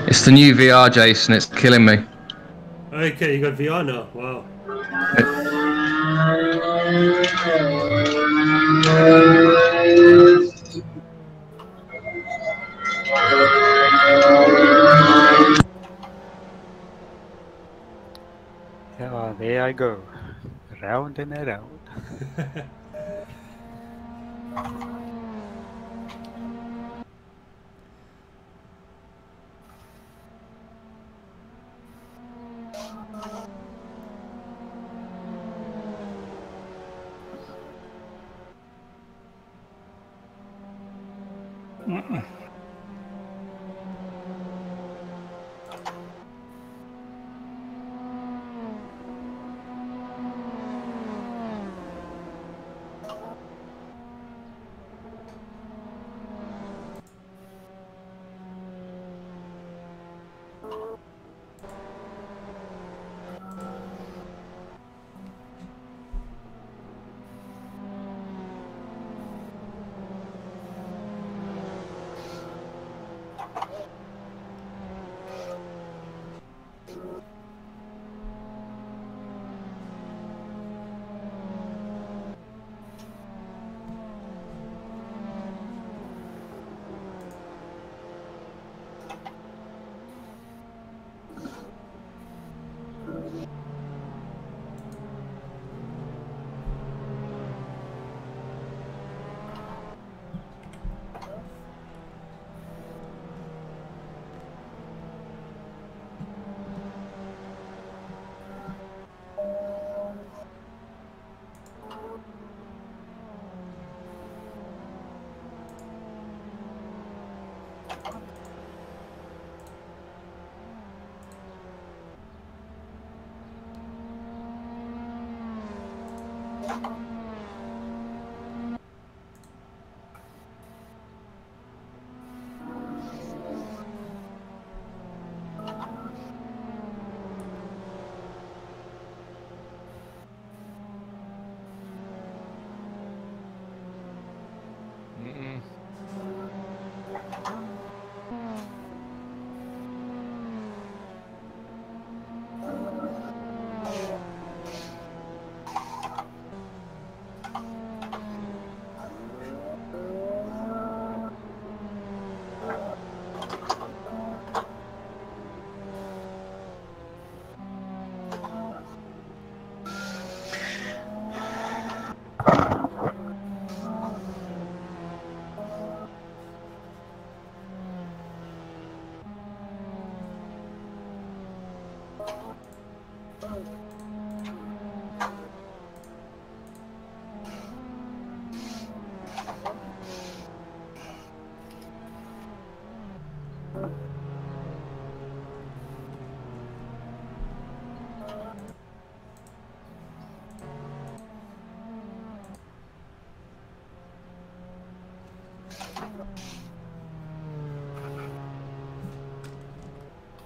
[SPEAKER 8] It's the new VR, Jason. It's killing me.
[SPEAKER 1] Okay, you got VR now. Wow.
[SPEAKER 6] Yeah, there I go. Round and around.
[SPEAKER 2] Mm-mm.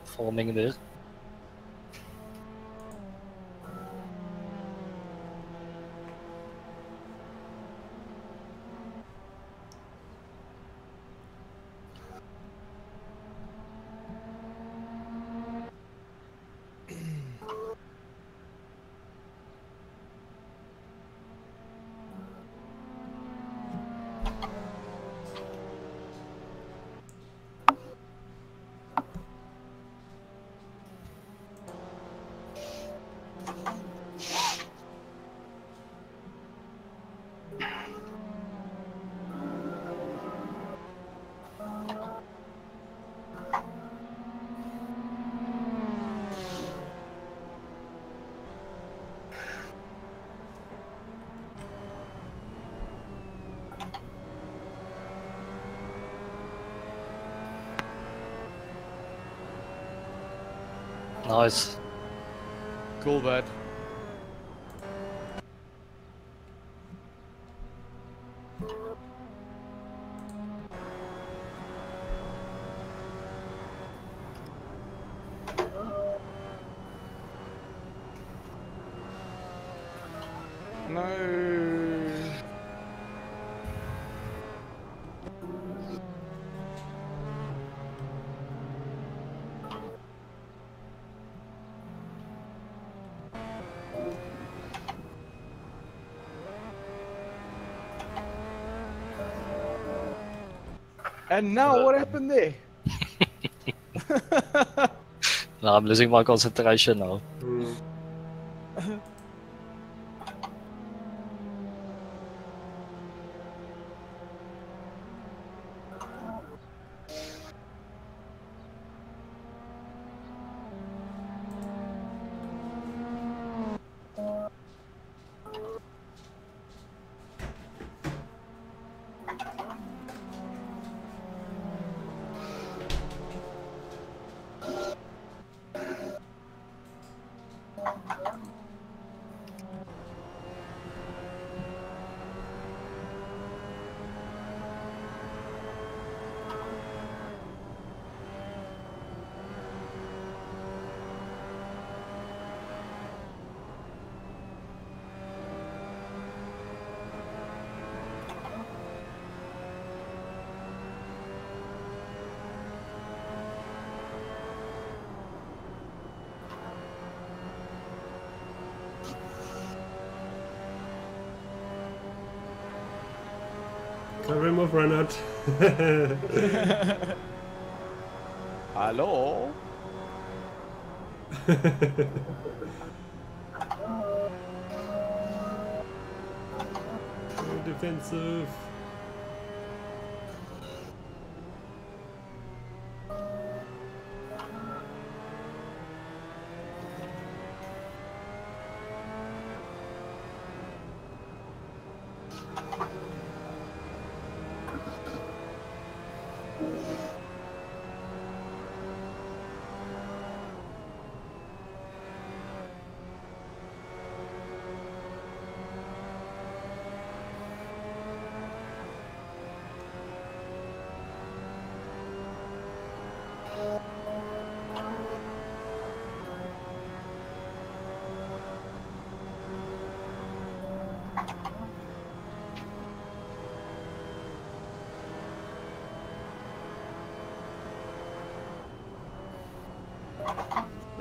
[SPEAKER 4] Forming there. Nice.
[SPEAKER 2] Cool, bud. No. And now what happened there?
[SPEAKER 4] Now I'm losing my concentration now.
[SPEAKER 1] Mm. Cover him off, run out.
[SPEAKER 2] Hello?
[SPEAKER 1] Oh, defensive.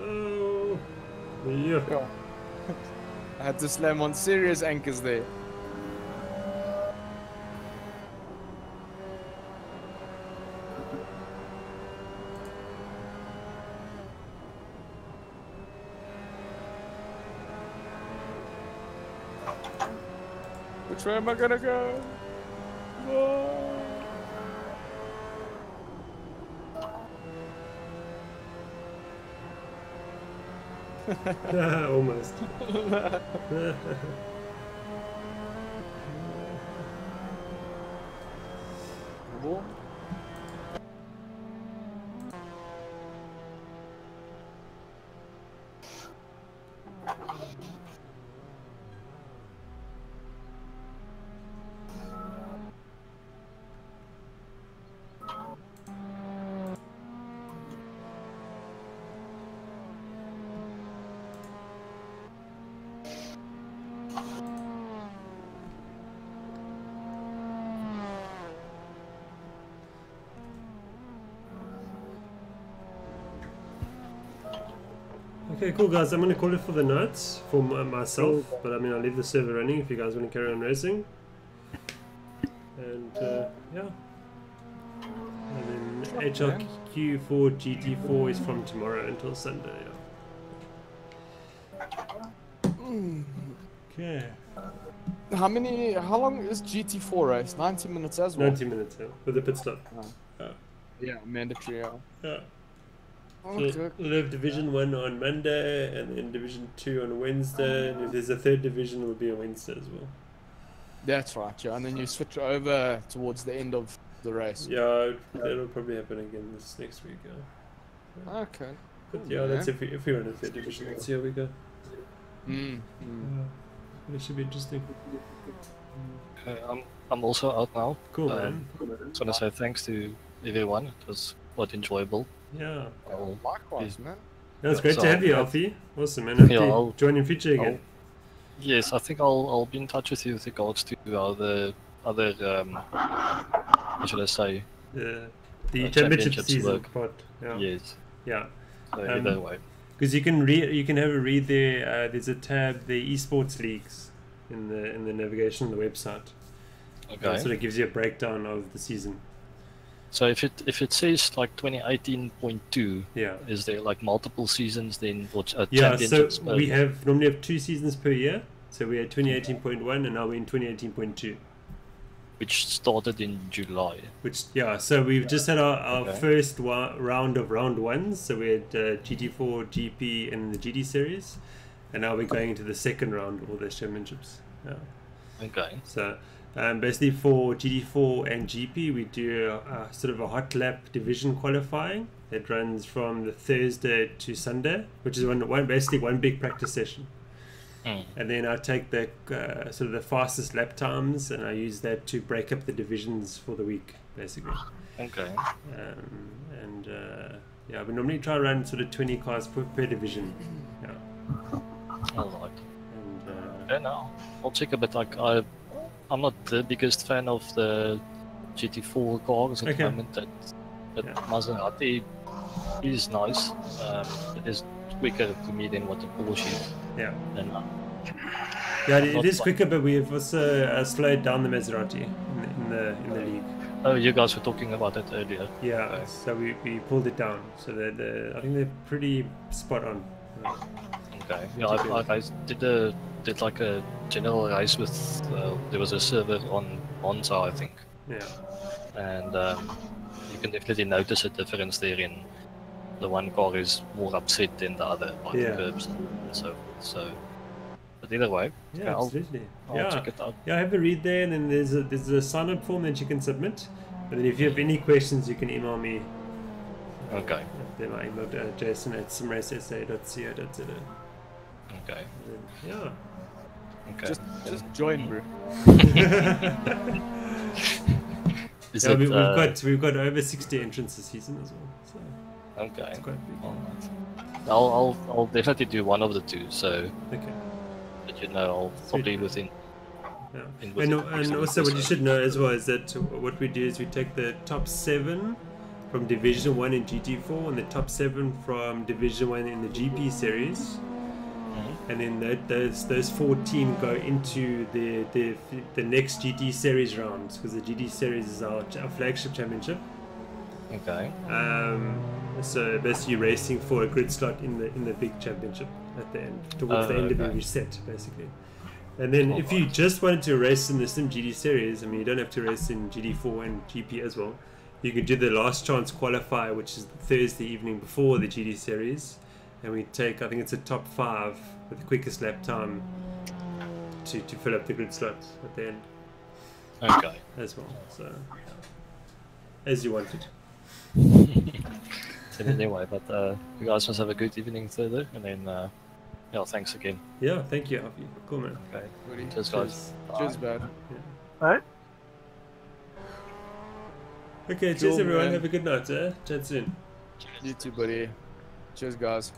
[SPEAKER 1] Oh, yeah.
[SPEAKER 2] I had to slam on serious anchors there. Which way am I gonna go? No.
[SPEAKER 1] Almost. Okay, cool guys, I'm going to call it for the night for myself, but I mean I'll leave the server running if you guys want to carry on racing. And yeah. And then HRQ for GT4 is from tomorrow until Sunday, yeah. Okay.
[SPEAKER 2] How long is GT4 race? 90 minutes as well?
[SPEAKER 1] 90 minutes, yeah, with the pit stop.
[SPEAKER 2] Yeah, mandatory, yeah.
[SPEAKER 1] Yeah.
[SPEAKER 2] Okay.
[SPEAKER 1] So we'll have Division 1 on Monday, and then Division 2 on Wednesday, and if there's a third division, it will be on Wednesday as well.
[SPEAKER 2] That's right, yeah, and then you switch over towards the end of the race.
[SPEAKER 1] Yeah, that'll probably happen again this next week, yeah.
[SPEAKER 2] Okay.
[SPEAKER 1] But yeah, that's if we run a third division, let's see how we go. But it should be interesting.
[SPEAKER 4] I'm also out now.
[SPEAKER 1] Cool, man.
[SPEAKER 4] Just want to say thanks to everyone. It was quite enjoyable.
[SPEAKER 1] Yeah.
[SPEAKER 2] Likewise, man.
[SPEAKER 1] Yeah, it's great
[SPEAKER 4] So
[SPEAKER 1] to have you, Alfie. Awesome, man. Hope you join in future again.
[SPEAKER 4] Yes, I think I'll be in touch with you with regards to other what should I say?
[SPEAKER 1] The championship season
[SPEAKER 4] work.
[SPEAKER 1] part. Yeah.
[SPEAKER 4] Yes.
[SPEAKER 1] Yeah.
[SPEAKER 4] So either way.
[SPEAKER 1] Because you can have a read there. There's a tab, the esports leagues, in the navigation on the website.
[SPEAKER 4] Okay.
[SPEAKER 1] It sort of gives you a breakdown of the season.
[SPEAKER 4] So if it says like 2018.2,
[SPEAKER 1] yeah,
[SPEAKER 4] is there like multiple seasons then? Or
[SPEAKER 1] yeah, so
[SPEAKER 4] championships
[SPEAKER 1] we normally have 2 seasons per year. So we had 2018.1 and now we're in 2018.2.
[SPEAKER 4] Which started in July.
[SPEAKER 1] So we've just had our first round of round ones. So we had GT4, GP, and the GD series, and now we're going into the second round of all those championships. Yeah.
[SPEAKER 4] Okay.
[SPEAKER 1] So basically for GT4 and GP, we do sort of a hot lap division qualifying that runs from the Thursday to Sunday, which is basically one big practice session. And then I take the sort of the fastest lap times, and I use that to break up the divisions for the week, basically.
[SPEAKER 4] Okay.
[SPEAKER 1] Yeah, we normally try to run sort of 20 cars per division. Yeah.
[SPEAKER 4] Alright. And now I'll check a bit. Like I'm not the biggest fan of the GT4 cars at the moment. But Maserati is nice. It is quicker to me than what the Porsche is. Yeah. Yeah, it is quicker, but we have also slowed down the Maserati in the league. Oh, you guys were talking about that earlier.
[SPEAKER 1] Yeah, okay. So we pulled it down. So I think they're pretty spot on.
[SPEAKER 4] Okay. Yeah, I did like a general race with. There was a server on Monza, I think.
[SPEAKER 1] Yeah. And
[SPEAKER 4] you can definitely notice a difference there in the one car is more upset than the other by the curbs and so forth. So, but either way,
[SPEAKER 1] yeah, absolutely.
[SPEAKER 4] I'll check it out.
[SPEAKER 1] Yeah, I have a read there, and then there's a sign up form that you can submit. And then if you have any questions, you can email me.
[SPEAKER 4] Okay.
[SPEAKER 1] Then my email jason@simracesa.co.za.
[SPEAKER 4] Okay.
[SPEAKER 1] Yeah.
[SPEAKER 2] Okay. Just join, bro.
[SPEAKER 1] We've got over 60 entrants this season as well. So
[SPEAKER 4] okay.
[SPEAKER 1] It's quite big.
[SPEAKER 4] I'll definitely do one of the two. So.
[SPEAKER 1] Okay.
[SPEAKER 4] But I'll probably within.
[SPEAKER 1] Yeah. And also what you should know as well is that what we do is we take the top 7 from Division 1 in GT4 and the top 7 from Division 1 in the GP series. And then those 14 go into the next GT series rounds, because the GT series is our flagship championship.
[SPEAKER 4] Okay.
[SPEAKER 1] So basically racing for a grid slot in the big championship at the end, towards the end of every set, basically. And then if you just wanted to race in the Sim GT series, I mean, you don't have to race in GT4 and GP as well. You can do the last chance qualifier, which is Thursday evening before the GT series, and we take, I think it's a top 5 with the quickest lap time to fill up the grid slots at the end.
[SPEAKER 4] Okay.
[SPEAKER 1] As well, so as you wanted.
[SPEAKER 4] So anyway, but you guys must have a good evening further, and then yeah, thanks again.
[SPEAKER 1] Yeah, thank you, Alfie. Cool, man.
[SPEAKER 4] Okay.
[SPEAKER 2] Goodie.
[SPEAKER 4] Cheers, guys.
[SPEAKER 2] Cheers, bud.
[SPEAKER 7] Alright.
[SPEAKER 1] Okay, cheers
[SPEAKER 2] Cool,
[SPEAKER 1] everyone.
[SPEAKER 2] man.
[SPEAKER 1] Have a good night, Chat soon.
[SPEAKER 2] You too, buddy. Cheers, guys.